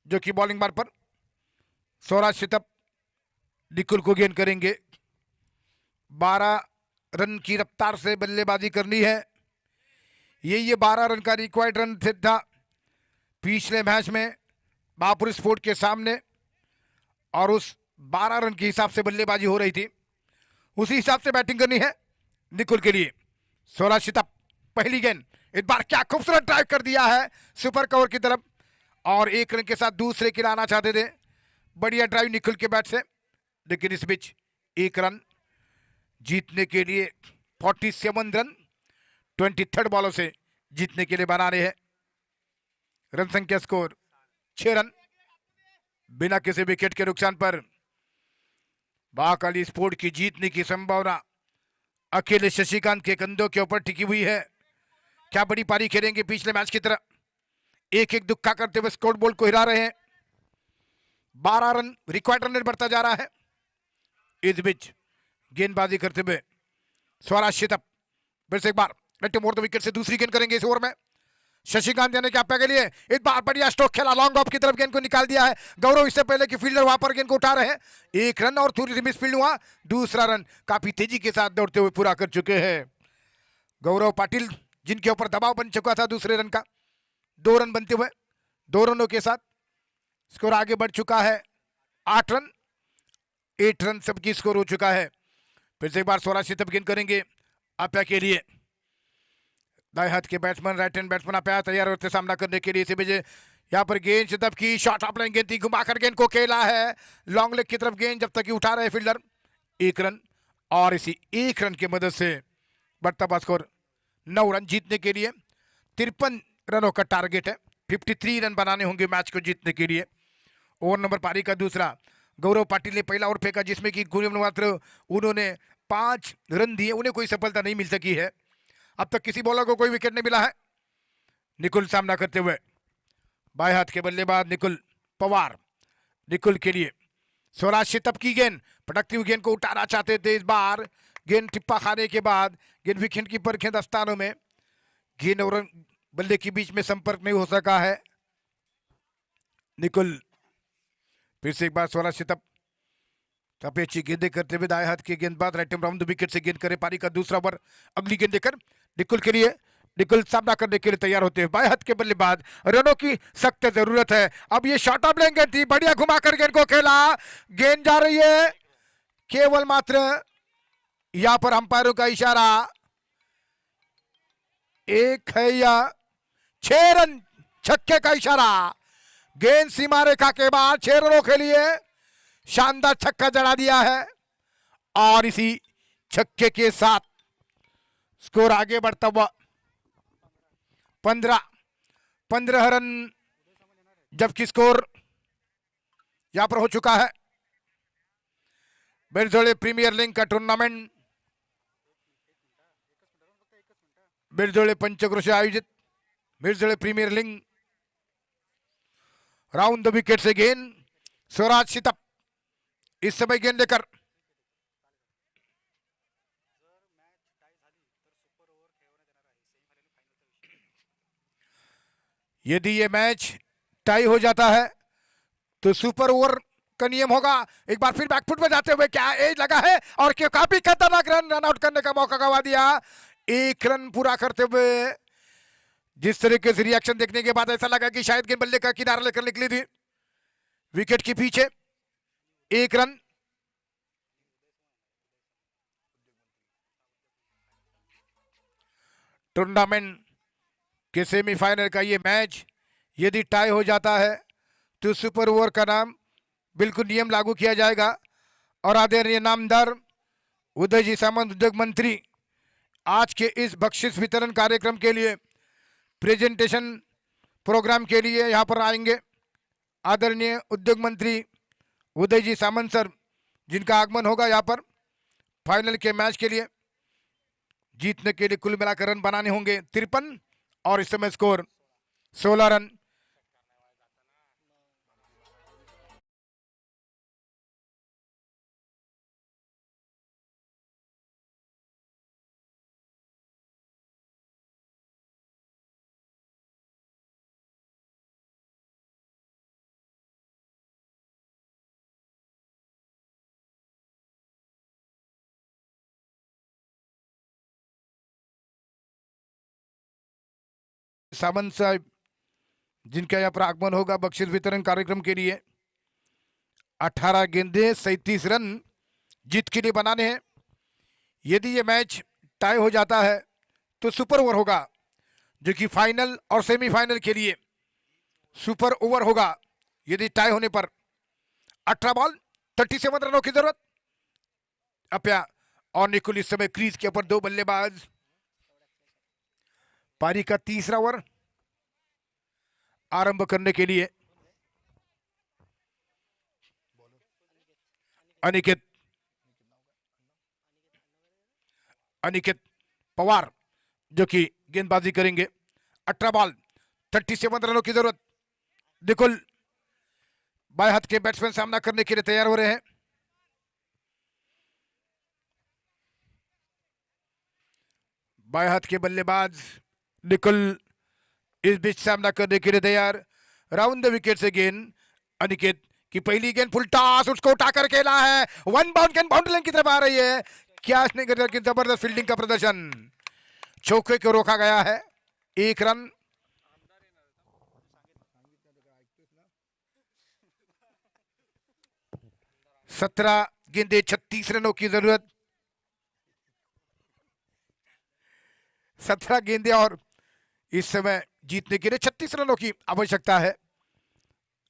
जो कि बॉलिंग बार पर स्वराज शितप निकुल को गेंद करेंगे। 12 रन की रफ्तार से बल्लेबाजी करनी है। ये 12 रन का रिक्वायर्ड रन था पिछले मैच में बापुर स्पोर्ट के सामने, और उस 12 रन के हिसाब से बल्लेबाजी हो रही थी, उसी हिसाब से बैटिंग करनी है निकुल के लिए। स्वराज शितप पहली गेंद, इस बार क्या खूबसूरत ड्राइव कर दिया है सुपर कवर की तरफ, और 1 रन के साथ दूसरे के लाना चाहते थे। बढ़िया ड्राइव निकुल के बैट से, लेकिन इस बीच 1 रन जीतने के लिए 47 रन 23 बॉलों से जीतने के लिए बना रहे हैं। रन संख्या स्कोर 6 रन बिना किसी विकेट के नुकसान पर महाकाली स्पोर्ट की जीतने की संभावना अकेले शशिकांत के कंधों के ऊपर टिकी हुई है। क्या बड़ी पारी खेलेंगे पिछले मैच की तरह, एक एक दुक्का करते हुए स्कोर बोर्ड को हिला रहे हैं। 12 रन रिक्वायर्ड रन बढ़ता जा रहा है। इस बीच गेंदबाजी करते हुए स्वराज शितप फिर से एक बार रट्टे मोड़ विकेट से दूसरी गेंद करेंगे इस ओवर में। शशिकांत यानी कि आप के लिए इस बार बढ़िया स्ट्रोक खेला, लॉन्ग ऑफ की तरफ गेंद को निकाल दिया है गौरव, इससे पहले कि फील्डर वहां पर गेंद को उठा रहे हैं। 1 रन और थोड़ी सी मिसफील्ड हुआ, दूसरा रन काफी तेजी के साथ दौड़ते हुए पूरा कर चुके हैं गौरव पाटिल, जिनके ऊपर दबाव बन चुका था दूसरे रन का। 2 रन बनते हुए 2 रनों के साथ स्कोर आगे बढ़ चुका है 8 रन। 8 रन सबकी स्कोर हो चुका है। फिर से एक बार स्वराज शितप गेंद करेंगे अप्या के लिए। दाएं हाथ के बैट्समैन, राइट हैंड बैट्समैन अप्या तैयार होते सामना करने के लिए। इसी वजह यहाँ पर गेंद शितप की शॉर्ट ऑफ लाइन गेंद थी, घुमाकर गेंद को खेला है लॉन्ग लेग की तरफ गेंद, जब तक कि उठा रहे फील्डर। 1 रन, और इसी 1 रन की मदद से बढ़ता हुआ स्कोर 9 रन जीतने के लिए। 53 रनों का टारगेट है, 53 रन बनाने होंगे मैच को जीतने के लिए। ओवर नंबर पारी का दूसरा, गौरव पाटिल ने पहला ओवर फेंका जिसमें कि मात्र उन्होंने 5 रन दिए, उन्हें कोई सफलता नहीं मिल सकी है। अब तक किसी बॉलर को कोई विकेट नहीं मिला है। निकुल सामना करते हुए, बाएं हाथ के बल्लेबाज निकुल पवार, निकुल के लिए स्वराज शितप की गेंद, पटकती हुई गेंद को उठाना चाहते थे। इस बार गेंद टिप्पा खाने के बाद गेंद विकेट की पर दस्तानों में, गेंद और बल्ले के बीच में संपर्क नहीं हो सका है। निकुल फिर से एक बार स्वराज शितप अपेक्षी गेंदे करते हुए दाएं हाथ के गेंदबाज राइट राउंड विकेट से गेंद करे। पारी का दूसरा ओवर अगली गेंद देकर निकुल के लिए, निकुल सामना करने के लिए तैयार होते हैं। बाएं हाथ के बल्लेबाज, रनों की सख्त जरूरत है। अब ये शॉर्ट ऑफ लेंगे थी, बढ़िया घुमाकर गेंद को खेला, गेंद जा रही है केवल मात्र यहां पर अंपायरों का इशारा, 1 है या 6 रन, छक्के का इशारा। गेंद सीमा रेखा के बाद 6 रनों के लिए शानदार छक्का जड़ा दिया है, और इसी छक्के के साथ स्कोर आगे बढ़ता हुआ 15 रन, जबकि स्कोर यहां पर हो चुका है। बिरजोड़े प्रीमियर लीग का टूर्नामेंट बिरजोड़े पंचक्रोश आयोजित Birjode premier league round the wicket से गेंद स्वराज शितप इस समय गेंद लेकर यदि ये मैच टाई हो जाता है तो सुपर ओवर का नियम होगा। एक बार फिर बैकफुट में जाते हुए क्या एज लगा है, और क्यों काफी खतरनाक रन आउट करने का मौका गवा दिया। 1 रन पूरा करते हुए जिस तरीके से रिएक्शन देखने के बाद ऐसा लगा कि शायद गेंद बल्ले का किनारा लेकर निकली थी विकेट के पीछे। 1 रन, टूर्नामेंट के सेमीफाइनल का ये मैच यदि टाई हो जाता है तो सुपर ओवर का नाम बिल्कुल नियम लागू किया जाएगा, और आदरणीय नामदार उदय जी सामंत उद्योग मंत्री आज के इस बख्शिश वितरण कार्यक्रम के लिए, प्रेजेंटेशन प्रोग्राम के लिए यहाँ पर आएंगे। आदरणीय उद्योग मंत्री उदय जी सामंत सर, जिनका आगमन होगा यहाँ पर फाइनल के मैच के लिए। जीतने के लिए कुल मिलाकर रन बनाने होंगे 53, और इस समय स्कोर 16 रन। सामंत साहब जिनका यहाँ पर आगमन होगा बख्शीश वितरण कार्यक्रम के लिए। 18 गेंदे 37 रन जीत के लिए बनाने हैं। यदि ये मैच टाई हो जाता है तो सुपर ओवर होगा, जो कि फाइनल और सेमीफाइनल के लिए सुपर ओवर होगा। यदि टाई होने पर 18 बॉल 37 रनों की जरूरत। अप्या और निकुल इस समय क्रीज के ऊपर 2 बल्लेबाज। पारी का तीसरा ओवर आरंभ करने के लिए अनिकेत पवार जो कि गेंदबाजी करेंगे। 18 बॉल 37 रनों की जरूरत। निकुल बाएं हाथ के बैट्समैन सामना करने के लिए तैयार हो रहे हैं। बाएं हाथ के बल्लेबाज निकुल इस बीच सामना करने के लिए तैयार। राउंड द विकेट से गेंद अनिकेत की पहली गेंद फुल टॉस, उसको उठाकर खेला है। 1 बाउंड गेंद बाउंड्री लाइन की तरफ आ रही है। क्या जबरदस्त फील्डिंग का प्रदर्शन, चौके को रोका गया है। 1 रन। सत्रह गेंदे 36 रनों की जरूरत। 17 गेंदे और इस समय जीतने के लिए 36 रनों की आवश्यकता है।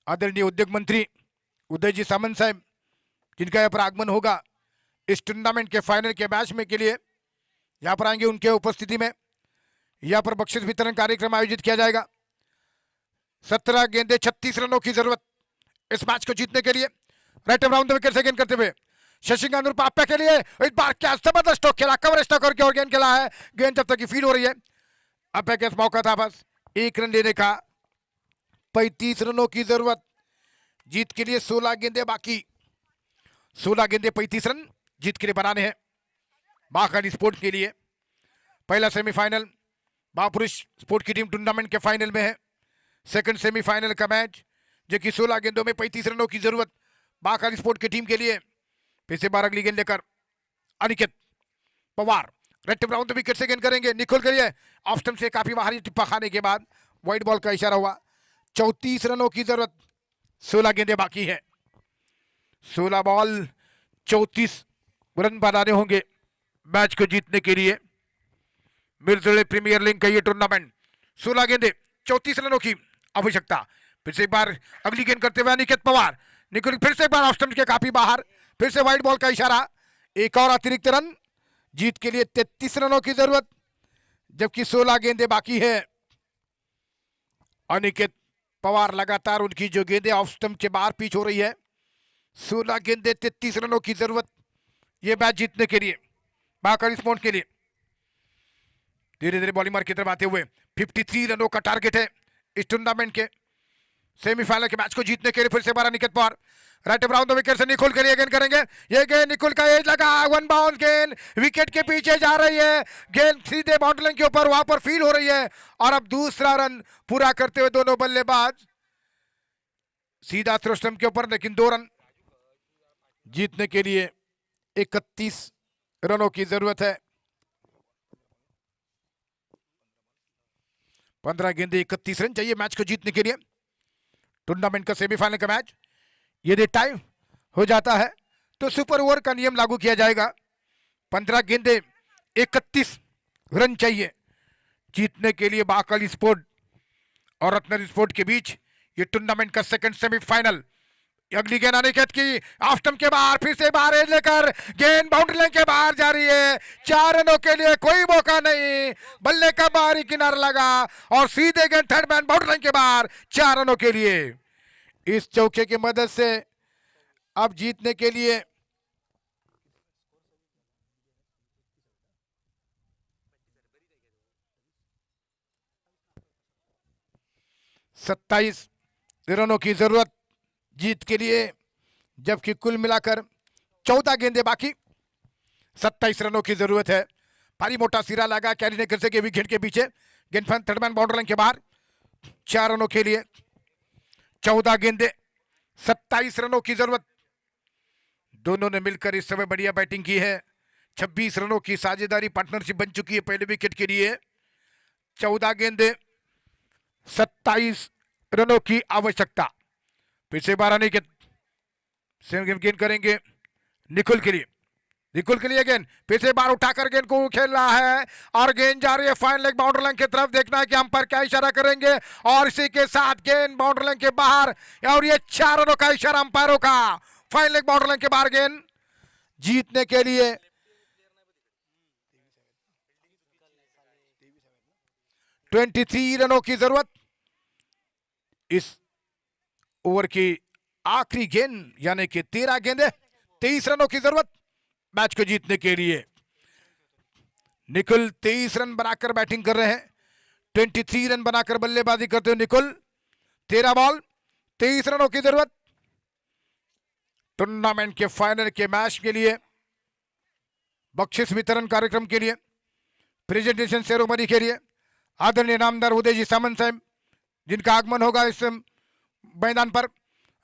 आदरणीय उद्योग मंत्री उदय जी सामंत साहब जिनका यहाँ पर आगमन होगा इस टूर्नामेंट के फाइनल के मैच में के लिए यहाँ पर आएंगे। उनके उपस्थिति में यहाँ पर बख्शीश वितरण कार्यक्रम आयोजित किया जाएगा। 17 गेंदे 36 रनों की जरूरत इस मैच को जीतने के लिए। राइट राउंड विकेट से गेंद करते हुए शशिकांत पाप्या के लिए इस बार क्या जबरदस्त स्ट्रोक खेला, कवर स्ट्रोक करके और गेंद खेला है। गेंद जब तक की फील्ड हो रही है। अप्या के मौका था बस 1 रन लेने का। 35 रनों की जरूरत। जीत के लिए 16 गेंदे बाकी। 16 गेंदे 35 रन जीत के लिए बनाने हैं। महाकाली स्पोर्ट के लिए पहला सेमीफाइनल महापुरुष स्पोर्ट की टीम टूर्नामेंट के फाइनल में है। सेकंड सेमीफाइनल का मैच जो कि 16 गेंदों में 35 रनों की जरूरत महाकाली स्पोर्ट की टीम के लिए। फिर से 12 अगली गेंद लेकर Aniket Pawar red round wicket से गेंद करेंगे। निकुल के लिए ऑफ स्टंप से काफी बाहरी टिप्पा खाने के बाद वाइड बॉल का इशारा हुआ। 34 रनों की जरूरत। 16 गेंदे बाकी है। 16 बॉल 34 रन बनाने होंगे मैच को जीतने के लिए। मिर्जले प्रीमियर लीग का ये टूर्नामेंट 16 गेंदे 34 रनों की आवश्यकता। फिर से एक बार अगली गेंद करते हुए अनिकेत पवार। निकुल फिर से एक बार ऑफ स्टंप के काफी बाहर। फिर से वाइड बॉल का इशारा। एक और अतिरिक्त रन। जीत के लिए 33 रनों की जरूरत जबकि 16 गेंदे बाकी है। अनिकेत पवार लगातार उनकी जो गेंदे ऑफ स्टंप के बाहर पिच हो रही है। 16 गेंदे 33 रनों की जरूरत ये मैच जीतने के लिए महाकाली स्पोर्ट के लिए। धीरे धीरे बॉलिंग मार्क की तरफ आते हुए 53 रनों का टारगेट है इस टूर्नामेंट के सेमीफाइनल के मैच को जीतने के लिए। फिर से बार Niket Pawar right round the wicket से निकुल के लिए गेंद करेंगे। ये गेंद निकुल का एज लगा। 1 बाउंड गेंद विकेट के पीछे जा रही है। गेंद सीधे बाउंड्री लाइन के ऊपर वहां पर फील हो रही है और अब दूसरा रन पूरा करते हुए दोनों बल्लेबाज सीधा थ्रो स्टंप के ऊपर, लेकिन 2 रन जीतने के लिए 31 रनों की जरूरत है। 15 गेंदे 31 रन चाहिए मैच को जीतने के लिए। टूर्नामेंट का सेमीफाइनल का मैच यदि टाई हो जाता है तो सुपर ओवर का नियम लागू किया जाएगा। 15 गेंदे 31 रन चाहिए जीतने के लिए महाकाली स्पोर्ट और रत्नरी स्पोर्ट के बीच ये टूर्नामेंट का सेकंड सेमीफाइनल। अगली गेंद अनिकेत की ऑफ स्टंप के बाहर। फिर से बाहर एज लेकर गेंद बाउंड्री लाइन के बाहर जा रही है। 4 रनों के लिए कोई मौका नहीं। बल्ले का बाहरी किनारा लगा और सीधे गेंद थर्ड मैन बाउंड्री लाइन के बाहर 4 रनों के लिए। इस चौके की मदद से अब जीतने के लिए 27 रनों की जरूरत जीत के लिए, जबकि कुल मिलाकर 14 गेंदे बाकी। 27 रनों की जरूरत है। भारी मोटा सिरा लगा कैरी ने कर सके विकेट के पीछे। गेंद थर्ड मैन बाउंड्री लाइन के बाहर 4 रनों के लिए। 14 गेंदे 27 रनों की जरूरत। दोनों ने मिलकर इस समय बढ़िया बैटिंग की है। 26 रनों की साझेदारी पार्टनरशिप बन चुकी है पहले विकेट के लिए। 14 गेंदे 27 रनों की आवश्यकता। फिर से 12 नहीं के गेंद करेंगे निकुल के लिए। निकुल के लिए गेंद फिर से बार उठाकर गेंद को खेल रहा है और गेंद जा रही है फाइन लेग बाउंड्री लाइन की तरफ। देखना है कि अंपायर क्या इशारा करेंगे और इसी के साथ गेंद बाउंड्री लाइन के बाहर और ये 4 रनों का इशारा अंपायरों का। फाइन लेग बाउंड्री लाइन के बाहर गेंद जीतने के लिए 23 रनों की जरूरत। इस ओवर की आखिरी गेंद यानी कि 13 गेंदें, 23 रनों की जरूरत मैच को जीतने के लिए। निकुल 23 रन बनाकर बैटिंग कर रहे हैं। 23 रन बनाकर बल्लेबाजी करते हुए निकुल। 13 बॉल 23 रनों की जरूरत टूर्नामेंट के फाइनल के मैच के लिए। बख्शिश वितरण कार्यक्रम के लिए, प्रेजेंटेशन सेरेमनी के लिए आदरणीय नामदार उदयजी सामंत साहब जिनका आगमन होगा इस मैदान पर।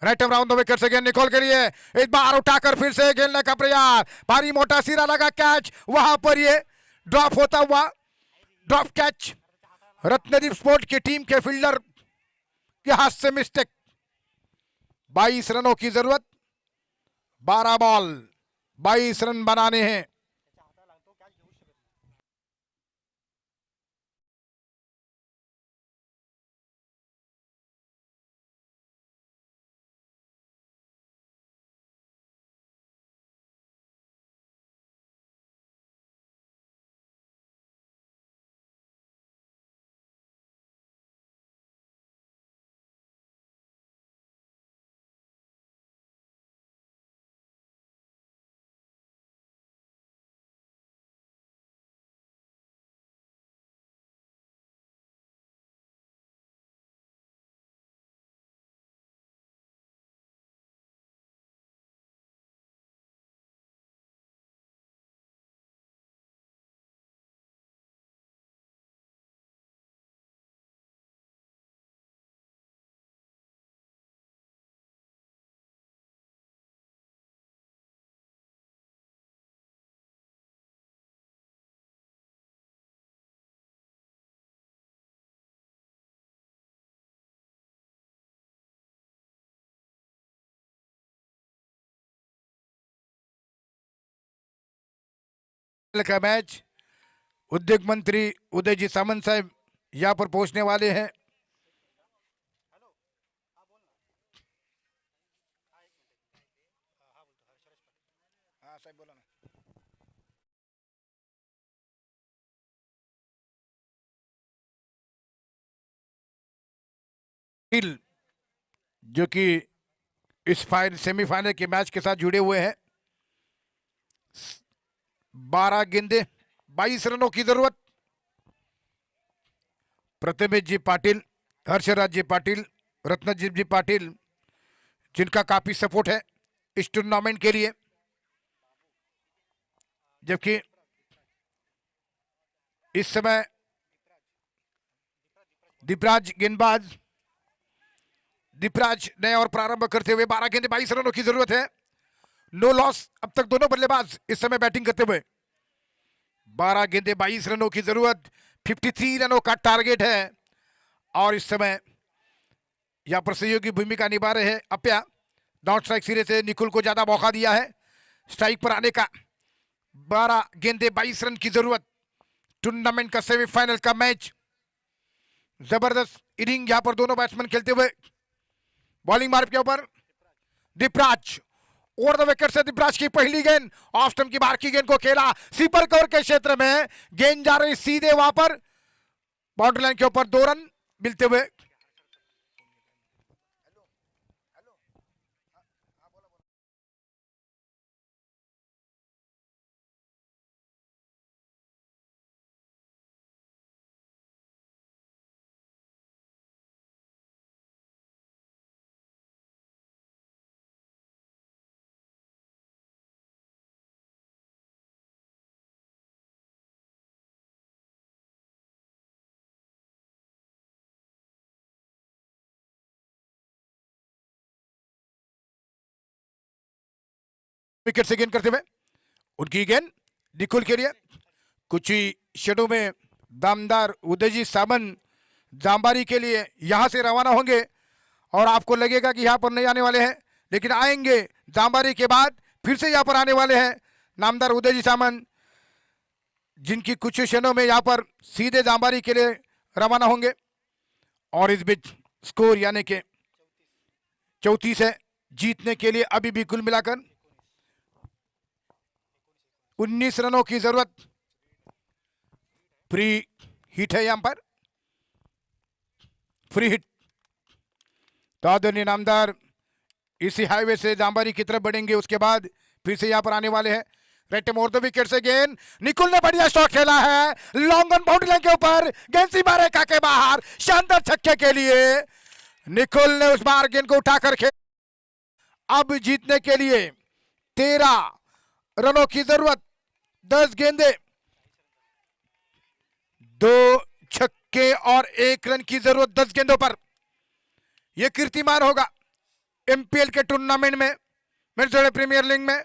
राइट ऑफ राउंड विकेट से गेंद निकोल के लिए इस बार उठाकर फिर से खेलने का प्रयास। भारी मोटा सिरा लगा कैच, वहां पर ये ड्रॉप होता हुआ ड्रॉप कैच। रत्नदीप स्पोर्ट की टीम के फील्डर के हाथ से मिस्टेक। 22 रनों की जरूरत, 12 बॉल 22 रन बनाने हैं। का मैच उद्योग मंत्री उदयजी सामंत साहब यहां पर पहुंचने वाले हैं। जो कि इस सेमीफाइनल के मैच के साथ जुड़े हुए हैं। 12 गेंदे 22 रनों की जरूरत। प्रतिमेश जी पाटिल, हर्षराज जी पाटिल, रत्नजीत जी पाटिल जिनका काफी सपोर्ट है इस टूर्नामेंट के लिए। जबकि इस समय दीपराज गेंदबाज, दीपराज नए और प्रारंभ करते हुए 12 गेंदे 22 रनों की जरूरत है। नो लॉस अब तक दोनों बल्लेबाज इस समय बैटिंग करते हुए। 12 गेंदे 22 रनों की जरूरत, 53 रनों का टारगेट है। और इस समय यहां पर सहयोगी भूमिका निभा रहे हैं अप्या। नॉन स्ट्राइक सिरे से निकुल को ज्यादा मौका दिया है स्ट्राइक पर आने का। 12 गेंदे 22 रन की जरूरत। टूर्नामेंट का सेमीफाइनल का मैच, जबरदस्त इनिंग यहां पर दोनों बैट्समैन खेलते हुए। बॉलिंग मार्ग के ऊपर दीपराज, ओवर द विकेट से दीपराज की पहली गेंद ऑफ स्टंप की बाहर की गेंद को खेला स्वीपर कवर के क्षेत्र में। गेंद जा रही सीधे वहां पर बाउंड्री लाइन के ऊपर, 2 रन मिलते हुए। विकेट से गेंद करते हुए उनकी गेंद निकुल के लिए। कुछ ही क्षणों में दामदार उदयजी सामंत जामबारी के लिए यहाँ से रवाना होंगे और आपको लगेगा कि यहाँ पर नहीं आने वाले हैं, लेकिन आएंगे। जामबारी के बाद फिर से यहाँ पर आने वाले हैं नामदार उदयजी सामंत, जिनकी कुछ क्षणों में यहाँ पर सीधे जामबारी के लिए रवाना होंगे। और इस बीच स्कोर यानी कि 34 है, जीतने के लिए अभी भी कुल मिलाकर 19 रनों की जरूरत। फ्री हिट है, यहां पर फ्री हिट। तो आदरणीय नामदार इसी हाईवे से जामबारी की तरफ बढ़ेंगे, उसके बाद फिर से यहां पर आने वाले हैं। रेट मोर द विकेट से गेंद, निकुल ने बढ़िया शॉट खेला है, लॉन्ग ऑन बाउंड्री लाइन के ऊपर, गेंद सीमा रेखा के बाहर, शानदार छक्के के लिए निकुल ने उस बार गेंद को उठाकर खेला। अब जीतने के लिए 13 रनों की जरूरत, 10 गेंदे, 2 छक्के और 1 रन की जरूरत 10 गेंदों पर। यह कीर्तिमान होगा एमपीएल के टूर्नामेंट में, मिर्जोड़े प्रीमियर लीग में।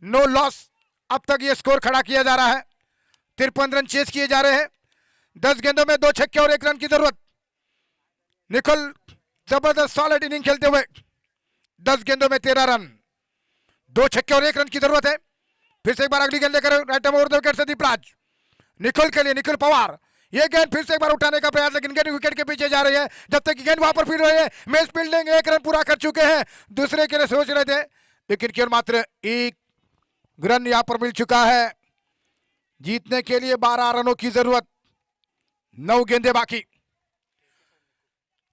नो लॉस अब तक यह स्कोर खड़ा किया जा रहा है। 53 रन चेस किए जा रहे हैं, 10 गेंदों में 2 छक्के और 1 रन की जरूरत। निकुल जबरदस्त सॉलिड इनिंग खेलते हुए 10 गेंदों में 13 रन, 2 छक्के और 1 रन की जरूरत है। फिर से एक बार अगली गेंद लेकर राइट ओवर द विकेट से दीपराज, निकुल के लिए, निकुल पवार, ये गेंद फिर से एक बार उठाने का प्रयास, लेकिन गेंद विकेट के पीछे जा रही है। जब तक गेंद वहां पर फील्ड रही है, मेस फील्डिंग 1 रन पूरा कर चुके हैं, दूसरे के लिए सोच रहे थे, लेकिन केवल मात्र 1 रन यहां पर मिल चुका है। जीतने के लिए 12 रनों की जरूरत, 9 गेंदे बाकी।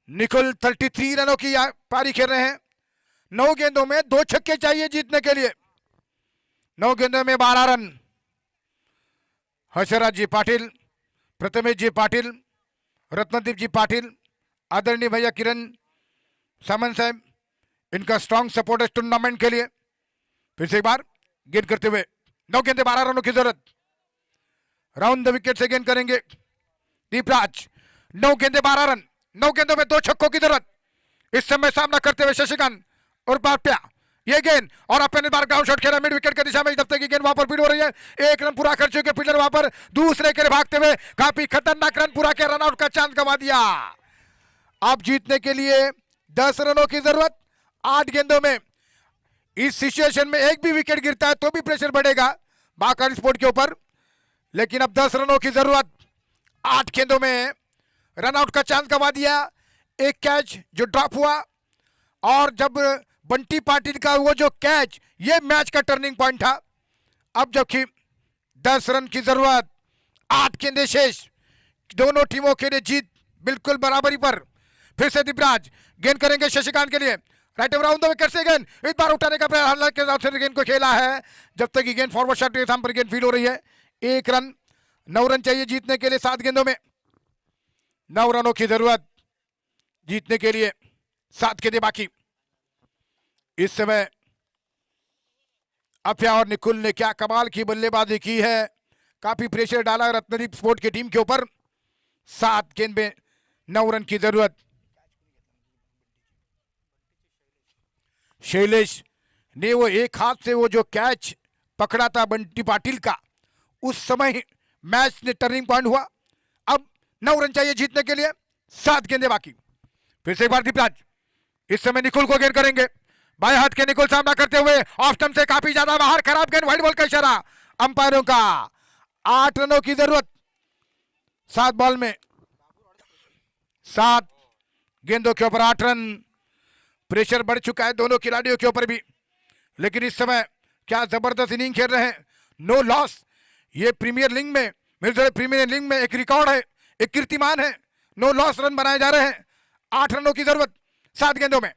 निकुल 33 रनों की पारी खेल रहे हैं, 9 गेंदों में 2 छक्के चाहिए जीतने के लिए, 9 गेंदों में 12 रन। हर्षराज जी पाटिल, प्रथमेश जी पाटिल, रत्नदीप जी पाटिल, आदरणीय भैया किरण सामंत साहब, इनका स्ट्रॉन्ग सपोर्ट है टूर्नामेंट के लिए। फिर से एक बार गेंद करते हुए 9 गेंदे 12 रनों की जरूरत। राउंड द विकेट से गेंद करेंगे दीपराज, 9 गेंदे 12 रन, 9 गेंदों में 2 छक्कों की जरूरत। इस समय सामना करते हुए शशिकांत और बाप्या, ये गेंद और अपने बार ग्राउंड शॉट खेला मिड विकेट की दिशा में, जब तक की गेंद वहां पर फील्ड हो रही है। 1 रन पूरा कर चुके फील्डर, वहां पर दूसरे के लिए भागते हुए काफी खतरनाक रन पूरा किया, रन आउट का चांस गंवा दिया। अब जीतने के लिए 10 रनों की जरूरत, 8 गेंदों में। इस सिचुएशन में एक भी विकेट गिरता है तो भी प्रेशर बढ़ेगा बाकायदा स्पोर्ट के ऊपर, लेकिन अब 10 रनों की जरूरत, 8 गेंदों में रन आउट का चांस गंवा दिया। एक कैच जो ड्रॉप हुआ, और जब बंटी पाटिल का वो जो कैच, ये मैच का टर्निंग पॉइंट था। अब जबकि 10 रन की जरूरत, 8 गेंदे शेष, दोनों टीमों के लिए जीत बिल्कुल बराबरी पर। फिर से दीपराज गेंद करेंगे शशिकांत के लिए, right over round the wicket से गेंद इस बार उठाने का प्रयास, हालांकि गेंद को खेला है, जब तक कि गेंद फॉरवर्ड शॉट के सामने पर गेंद फील्ड हो रही है। 1 रन, 9 रन चाहिए जीतने के लिए, 7 गेंदों में 9 रनों की जरूरत, जीतने के लिए 7 गेंदें बाकी। इस समय अफया और निकुल ने क्या कमाल की बल्लेबाजी की है, काफी प्रेशर डाला रत्नदीप स्पोर्ट की टीम के ऊपर। 7 गेंद में 9 रन की जरूरत। शैलेश ने वो एक हाथ से वो जो कैच पकड़ा था बंटी पाटिल का, उस समय मैच ने टर्निंग पॉइंट हुआ। अब 9 रन चाहिए जीतने के लिए, 7 गेंदें बाकी। फिर से एक बार दीपराज, इस समय निकुल को गेंद करेंगे, बाएं हाथ के निकुल सामना करते हुए ऑफ स्टंप से काफी ज्यादा बाहर, खराब गेंद, व्हाइट बॉल का इशारा अंपायरों का। 8 रनों की जरूरत, 7 बॉल में 7 गेंदों के ऊपर 8 रन। प्रेशर बढ़ चुका है दोनों खिलाड़ियों के ऊपर भी, लेकिन इस समय क्या जबरदस्त इनिंग खेल रहे हैं। नो लॉस, ये प्रीमियर लीग में, मिर्जोड़े प्रीमियर लीग में एक रिकॉर्ड है, एक कीर्तिमान है। नो लॉस रन बनाए जा रहे हैं। 8 रनों की जरूरत, 7 गेंदों में,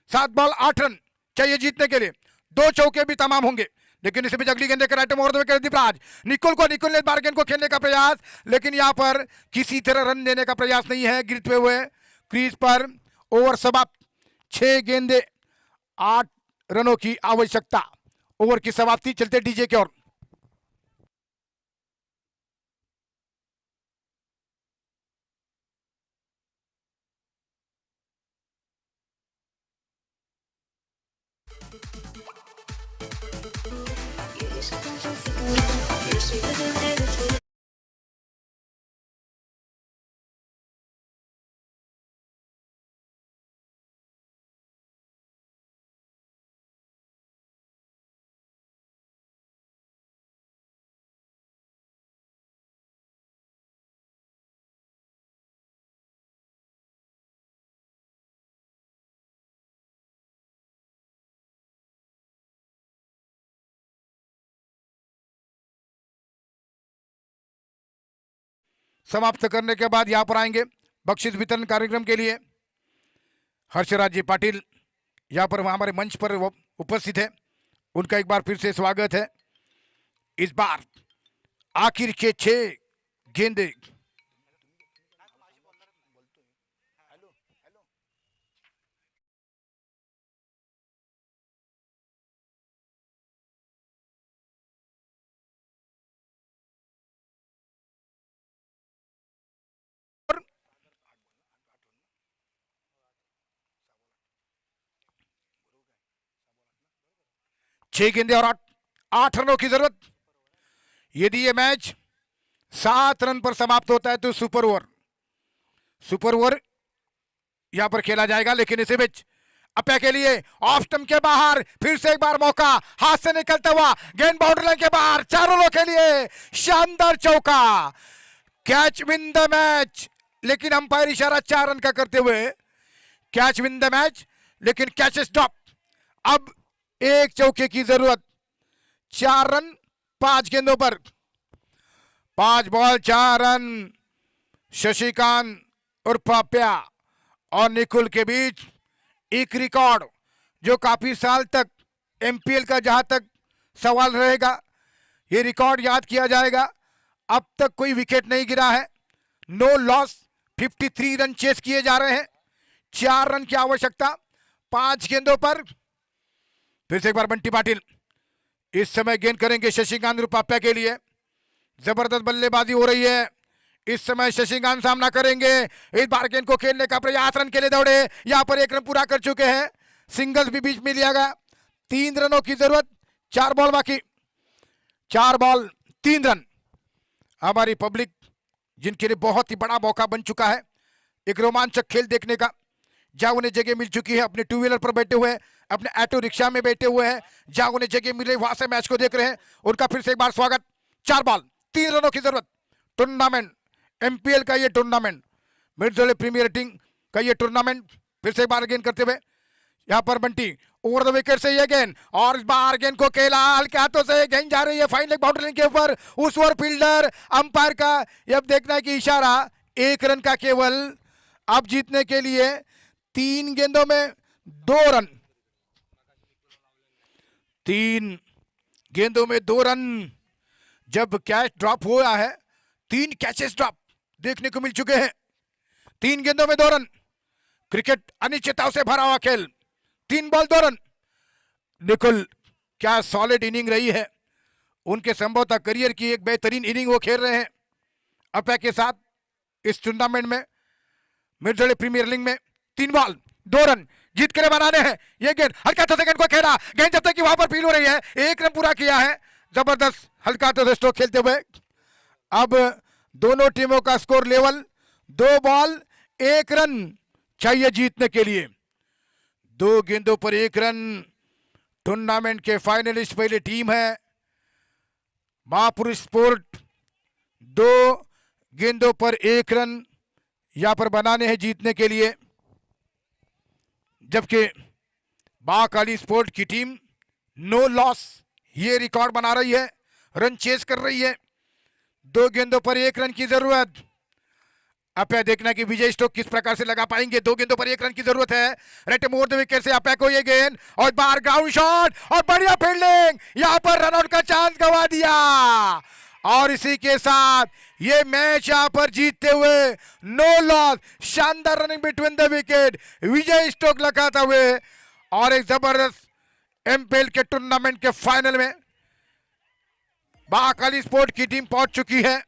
7 बॉल 8 रन चाहिए जीतने के लिए। 2 चौके भी तमाम होंगे, लेकिन इस बीच अगली गेंद देकर right over the wicket Deepraj, Nikul ने बार गेंद को खेलने का प्रयास, लेकिन यहां पर किसी तरह रन देने का प्रयास नहीं है। गिरते हुए क्रीज पर, ओवर समाप्त, 6 गेंदे 8 रनों की आवश्यकता। ओवर की समाप्ति, चलते डीजे की ओर। समाप्त करने के बाद यहाँ पर आएंगे बख्शिश वितरण कार्यक्रम के लिए। हर्षराज जी पाटिल यहाँ पर हमारे मंच पर वो उपस्थित है, उनका एक बार फिर से स्वागत है। इस बार आखिर के 6 गेंदे और 8 रनों की जरूरत। यदि ये मैच 7 रन पर समाप्त होता है तो सुपर ओवर यहां पर खेला जाएगा। लेकिन इसी बीच अपे के लिए ऑफ स्टंप के बाहर फिर से एक बार मौका, हाथ से निकलता हुआ गेंद बाउंड्री लाइन के बाहर, 4 रनों के लिए शानदार चौका, कैच विन द मैच। लेकिन अंपायर इशारा 4 रन का करते हुए कैच विन द मैच, लेकिन कैच स्टॉप। अब एक चौके की जरूरत, 4 रन 5 गेंदों पर, 5 बॉल 4 रन। शशिकांत और पाप्या और निकुल के बीच एक रिकॉर्ड जो काफी साल तक एमपीएल का जहां तक सवाल रहेगा, ये रिकॉर्ड याद किया जाएगा। अब तक कोई विकेट नहीं गिरा है, नो लॉस, 53 रन चेस किए जा रहे हैं, 4 रन की आवश्यकता 5 गेंदों पर। फिर से एक बार बंटी पाटिल इस समय गेंद करेंगे शशिकांत रुपाप्या के लिए। जबरदस्त बल्लेबाजी हो रही है इस समय, शशिकांत सामना करेंगे। इस बार गेंद को खेलने का प्रयास, रन के लिए दौड़े, यहां पर 1 रन पूरा कर चुके हैं। सिंगल्स भी बीच में लिया गया। 3 रनों की जरूरत, 4 बॉल बाकी, 4 बॉल 3 रन। हमारी पब्लिक जिनके लिए बहुत ही बड़ा मौका बन चुका है एक रोमांचक खेल देखने का, जहां उन्हें जगह मिल चुकी है, अपने 2 व्हीलर पर बैठे हुए हैं, अपने ऑटो रिक्शा में बैठे हुए हैं, जहां उन्हें जगह मिल रही वहां से मैच को देख रहे हैं, उनका फिर से एक बार स्वागत। 4 बॉल 3 रनों की जरूरत। टूर्नामेंट, एमपीएल का ये टूर्नामेंट, मिड जोले प्रीमियर रेटिंग का ये टूर्नामेंट, फिर से एक बार गेंद करते हुए यहां पर बंटी ओवर द विकेट से ये गेंद, और इस बार गेंद को खेला हल्के हाथों से, गेंद जा रही है फाइन लेग बाउंड्री लाइन के ऊपर। उस ओवर फील्डर अंपायर का अब देखना है कि इशारा 1 रन का केवल। अब जीतने के लिए 3 गेंदों में 2 रन, 3 गेंदों में 2 रन। जब कैच ड्रॉप हुआ है, 3 कैचेस ड्रॉप देखने को मिल चुके हैं, 3 गेंदों में 2 रन। क्रिकेट अनिश्चितताओं से भरा हुआ खेल, 3 बॉल 2 रन। निकुल क्या सॉलिड इनिंग रही है, उनके संभवतः करियर की एक बेहतरीन इनिंग वो खेल रहे हैं अपे के साथ इस टूर्नामेंट में, मिड जोले प्रीमियर लीग में। 3 बॉल 2 रन जीत के लिए बनाने हैं। ये गेंद हल्का हाथों से गेंद को खेला, गेंद जब तक कि वहां पर फील हो रही है, 1 रन पूरा किया है। जबरदस्त हल्का हाथों से स्ट्रोक खेलते हुए अब दोनों टीमों का स्कोर लेवल, 2 बॉल 1 रन चाहिए जीतने के लिए। 2 गेंदों पर 1 रन। टूर्नामेंट के फाइनलिस्ट पहले टीम है महापुरुष स्पोर्ट, 2 गेंदों पर 1 रन यहां पर बनाने हैं जीतने के लिए, जबकि महाकाली स्पोर्ट की टीम नो लॉस ये रिकॉर्ड बना रही है, रन चेस कर रही है। 2 गेंदों पर 1 रन की जरूरत। अपे देखना कि विजय स्टोक किस प्रकार से लगा पाएंगे। 2 गेंदों पर 1 रन की जरूरत है। राइट मोर द विकेट से अपे को ये गेंद, और बाहर ग्राउंड शॉट और बढ़िया फील्डिंग, यहां पर रनआउट का चांस गंवा दिया। और इसी के साथ ये मैच यहां पर जीतते हुए नो लॉस, शानदार running between the wicket, Vijay stroke लगाते हुए, और एक जबरदस्त एमपीएल के टूर्नामेंट के फाइनल में महाकाली स्पोर्ट की टीम पहुंच चुकी है।